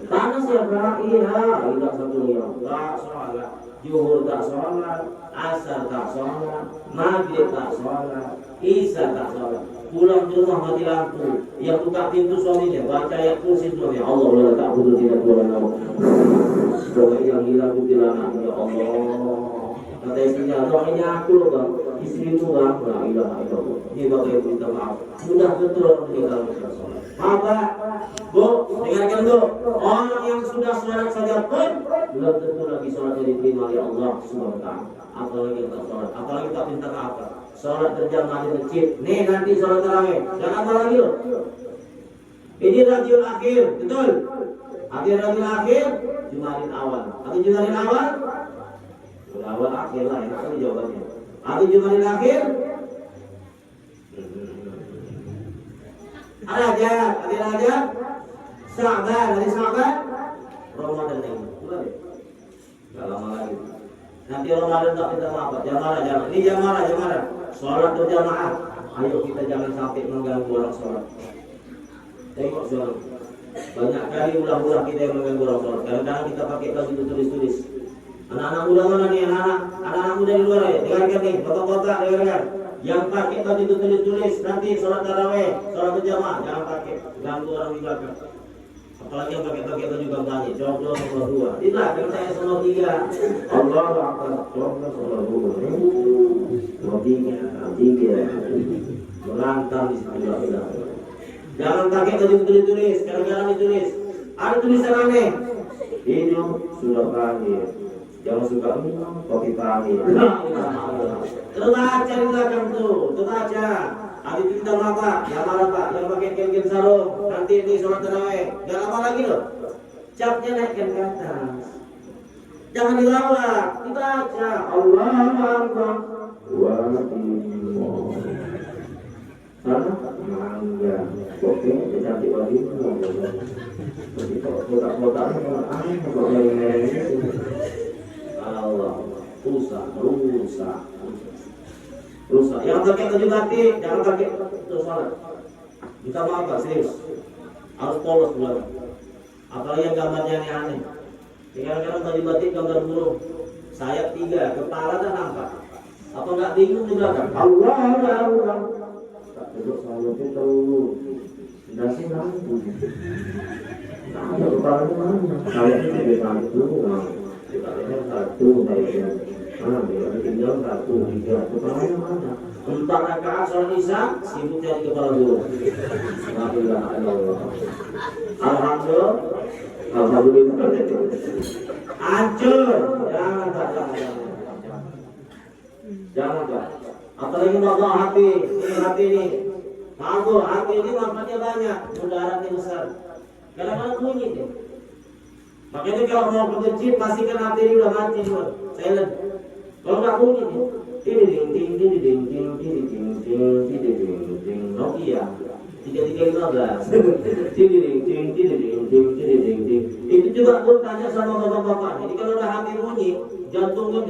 Panas ya Kak? Iya, hitam satu ya. Tak sholat. Zuhur tak sholat. Asar tak sholat. Maghrib tak sholat. Isya tak sholat. Pulang ke rumah mati lampu. Yang buka pintu suaminya, baca ayat kursi suaminya. Allah la ta'budu tidak boleh nama. Semoga yang hilang putih anak ya Allah. Kata istrinya, doanya aku loh Bang. Istrimu Bang. La ilaha illallah. Ini Bapak Ibu minta maaf. Sudah betul meninggalkan sholat. Maaf Pak. Bu, dengarkan dulu. Orang yang sudah sholat saja pun belum tentu lagi sholatnya diterima oleh Allah Subhanahu wa taala. Apalagi kita sholat, apalagi kita minta maaf. Sholat berjamaah di masjid. Nih nanti sholat tarawih. Jangan apa lagi loh. Ini Rabiul Akhir, betul? Akhir Rabiul Akhir, Jumadil Awal. Atau Jumadil Awal? Awal akhir lah, enak kali jawabannya. Atau Jumadil Akhir? Ada Sa'ban, dari Sa'ban? Ramadan ini. Bukan ya? Gak lama lagi. Nanti Ramadan tak minta maaf. Jamaah. Ini jamaah. Sholat berjamaah. Ayo kita jangan sampai mengganggu orang sholat. Tengok sholat. Banyak kali ulah-ulah kita yang mengganggu orang sholat. Kadang-kadang kita pakai baju tulis-tulis. Anak-anak muda mana nih? Anak-anak muda di luar ya. Dengarkan nih, bapak-bapak dengarkan. Yang pakai baju tulis-tulis nanti sholat tarawih, sholat berjamaah jangan pakai. Ganggu orang di belakang. Apalagi yang pakai baju kampanye, coba nomor 2. Di belakang saya nomor 3. Allah Akbar, coba nomor 2. Nomor 3. Melantang di situ. Jangan pakai baju tulis-tulis, kadang-kadang ditulis. Ada tulisan aneh. Hidup sudah berakhir. Jangan suka minum kopi pahit. Terbaca di belakang tuh, terbaca. Habis itu kita mata, yang marah pak, yang pakai kain sarung. Nanti ini sholat tarawih, gak lama lagi loh. Capnya naikkan ke atas. Jangan dilawak, dibaca. Allahu Akbar. Sana mangga, kopi cantik lagi. Kotak-kotak aneh, kok Allah, rusak. Yang pakai baju batik, jangan pakai itu salat. Kita maaf Pak, serius. Harus polos bulan. Apalagi yang gambarnya aneh. Kadang-kadang baju batik gambar burung, sayap 3, kepala dan nampak. Apa nggak bingung di belakang? Allah. Tak duduk salat itu, nasi lampu. Nah, kepalanya mana? Sayapnya di satu. Kepalanya satu, sayapnya. Tinggal 1, 3, kepalanya mana? 4 rakaat sholat isya, sibuk cari kepala dulu. Alhamdulillah. Hancur. Jangan Pak. Apalagi masalah hati. Ini hati ini. Maaf, hati ini manfaatnya banyak. Mudaratnya besar. Kadang-kadang bunyi deh. Makanya kalau mau ke masjid, pastikan hati ini udah mati dulu. Silent. Kalau nggak bunyi nih, Nokia 3315. Itu juga pun tanya sama bapak-bapak. Jadi kalau udah hati bunyi, jantungnya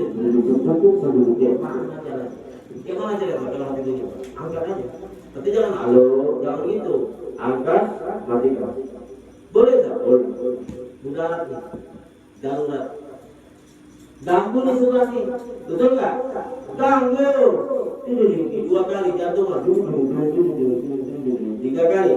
gimana cara kalau hati bunyi? Angkat aja. Tapi jangan halo, jangan gitu. Angkat, matikan. Boleh tak? Boleh. Mudarat nih, darurat. Ganggu nih sudah nih, betul nggak? Ganggu. Ini 2 kali jantung, 3 kali.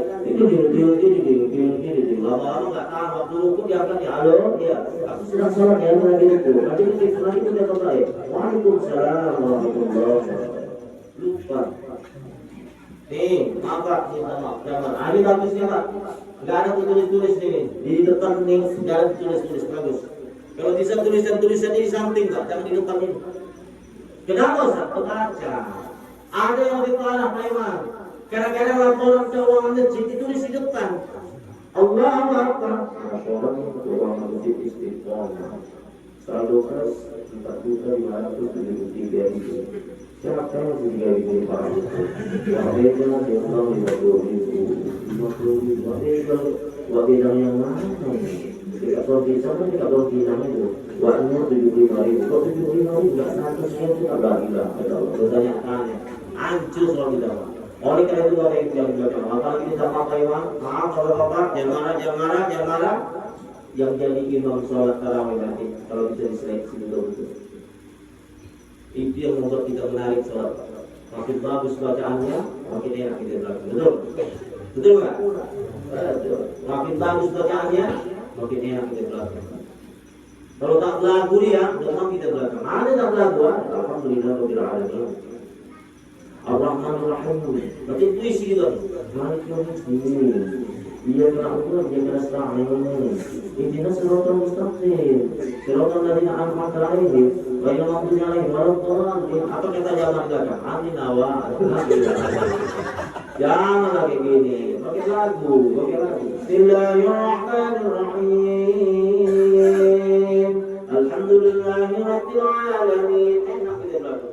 Lama-lama nggak tahan waktu rukun diangkat ya. Halo, ya. Aku sedang sholat ya, lagi itu. Nanti kita kembali. Waalaikumsalam warahmatullahi wabarakatuh. Lupa. Nih, maaf, jangan. Ini bagusnya Pak. Nggak ada tulis-tulis nih. Di depan nih, nggak ada tulis-tulis bagus. Kalau bisa tulisan-tulisan di samping Pak, jangan di depan ini. Kenapa Ustaz? Baca. Ada yang di tanah memang. Kadang-kadang laporan keuangan masjid ditulis di depan. Allahu Akbar. Laporan keuangan masjid istiqomah. Selalu khas 4.573.000. Siapa yang 3.000 Pak? Wabeda diulang 50.000. 50.000. Wabeda yang mana? Tidak bisa kan tidak berbilang itu. Waktunya 75.000. Kok 75.000 nggak 100.000 itu agak gila. Bertanya tanya. Hancur soal kita. Oleh karena itu ada yang belakang. Apalagi kita pakai uang. Maaf kalau bapak, jangan marah. Yang jadi imam sholat tarawih nanti kalau bisa diseleksi betul-betul. Itu yang membuat kita menarik sholat. Makin bagus bacaannya, makin enak kita belakang. Betul nggak? Betul. Makin bagus bacaannya, makin enak kita belakang. Kalau tak belagu dia, memang kita belakang. Ada tak belagu? Alhamdulillah rabbil alamin. Ar-Rahmanur Rahim. Baca puisi kita. Malik yaumiddin. Iyyaka na'budu wa iyyaka nasta'in. Ihdinas siratal mustaqim. Siratal ladzina an'amta 'alaihim ghairil maghdubi 'alaihim waladdallin. Apa kata zaman belakang? Amin wa jangan lagi gini. Pakai lagu. Bismillahirrahmanirrahim. Alhamdulillahirabbil alamin. Enak kita belakang.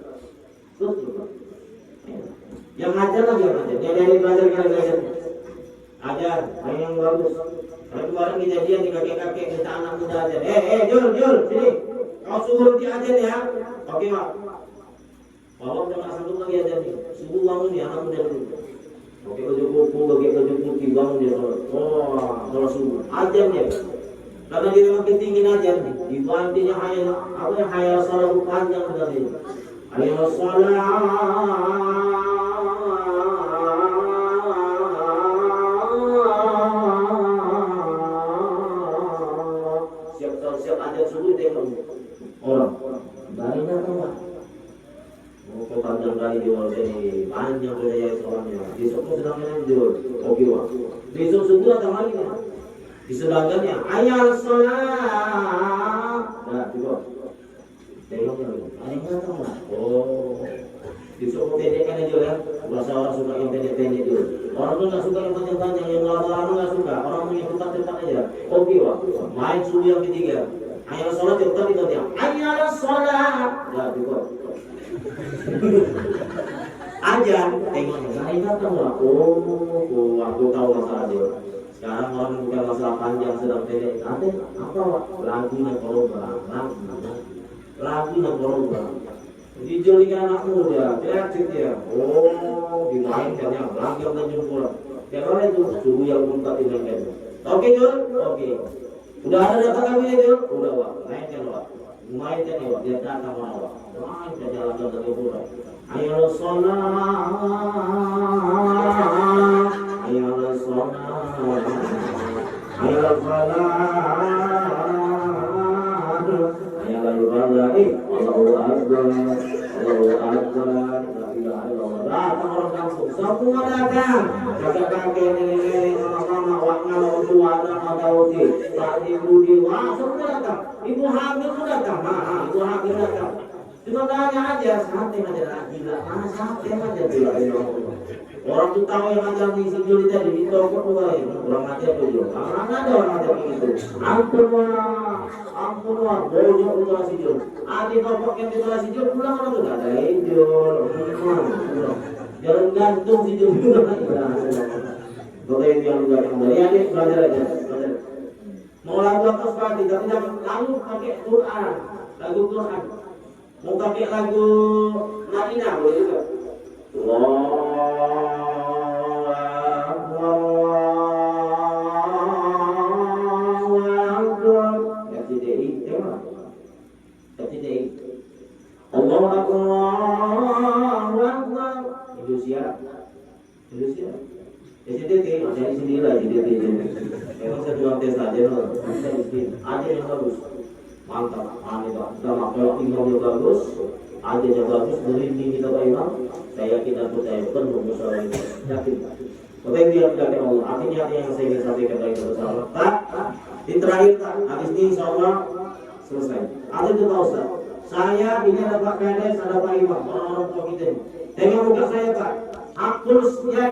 Betul. Yang ajar lagi yang ajar. Yang dari belajar. Ajar, yang bagus. Kalau kemarin kejadian di kakek-kakek minta anak muda ajar. Jul, sini. Kau suruh diajar ya. Oke Pak. Bapak udah nggak sanggup lagi ajar nih. Subuh bangun ya anak muda dulu. Pakai baju kuku, pakai baju putih, bangun dia sholat. Sholat subuh. Ajar dia. Karena dia memang ketinggian ajar nih. Dibantinya hayal sholat panjang dari ini. Hayal sholat. Siap ajar subuh tengok orang bayinya apa? Mau panjang kali jual sini, panjang biaya soalnya. Besoknya sedang main jual, oke wah. Besok subuh datang lagi kan? Disedangkannya ayat sholat. Nah, coba. Tengok dulu. Ada yang datang lah. Oh. Disuruh pendek kan aja ya. Bahasa orang suka yang pendek-pendek dulu. Orang tuh nggak suka yang panjang-panjang, yang lama-lama nggak suka. Orang punya tempat-tempat aja. Oke wah. Main subuh yang ketiga. Ayat sholat yang tadi tadi. Ayat sholat. Nah, coba. Ajan, tengoknya. Nah, ini datang lah. Oh, aku tahu masalah dia. Sekarang orang bukan masalah panjang sedang pendek. Ada apa wak? Lagunya korban, lagunya korban. Dijolikan anak muda, kreatif dia. Oh, dimainkannya, lagi yang jempol. Ya kalau itu suhu yang buntat ini kan. Oke Jul, oke. Udah ada data kami Jul, udah wak. Mainkan wak, mainkan ya wak. Dia datang wak. Mainkan jalan-jalan dari pulau. Ayo sholat, ayo sholat, ayo falah, ayo ibadah. Allahu Akbar, Allahu Akbar, la ilaha illallah. Datang orang kampung, semua datang. Kakek-kakek, nenek-nenek, mama-mama, wakna, orang tua, dan matauti, pak di wah semua datang. Ibu hamil pun datang, ibu hamil datang. Cuma tanya aja, santai aja lagi lah, santai aja bila orang tuh tahu yang ada di sini tadi di toko mulai orang aja tuh, orang ada orang aja begitu. Ampun wah, bojong itu masih jauh. Adi toko yang di masih jauh pulang orang tuh ada hijau, jalan gantung si jauh pulang. Boleh yang juga kembali ya, belajar aja. Mau lagu apa sekali, tapi jangan lalu pakai Quran, lagu Quran. Mau pakai lagu Madinah boleh juga. Indonesia. SDT ada di sini lah, SDT. Emang saya jual tes aja loh. Ada yang bagus. Mantap, aneh pak. Sama kalau imamnya bagus, aja yang bagus, berlindung kita pak imam. Saya yakin dan percaya penuh masalah ini. Yakin. Oke, dia tidak Allah. Akhirnya ada yang saya ingin sampaikan dari bersama. Tak, di terakhir tak. Habis ini insya Allah selesai. Ada itu tahu Ustaz. Saya ini ada Pak Kades, ada Pak Imam, orang-orang tua kita ini. Tengok muka saya Pak. Hapus ya.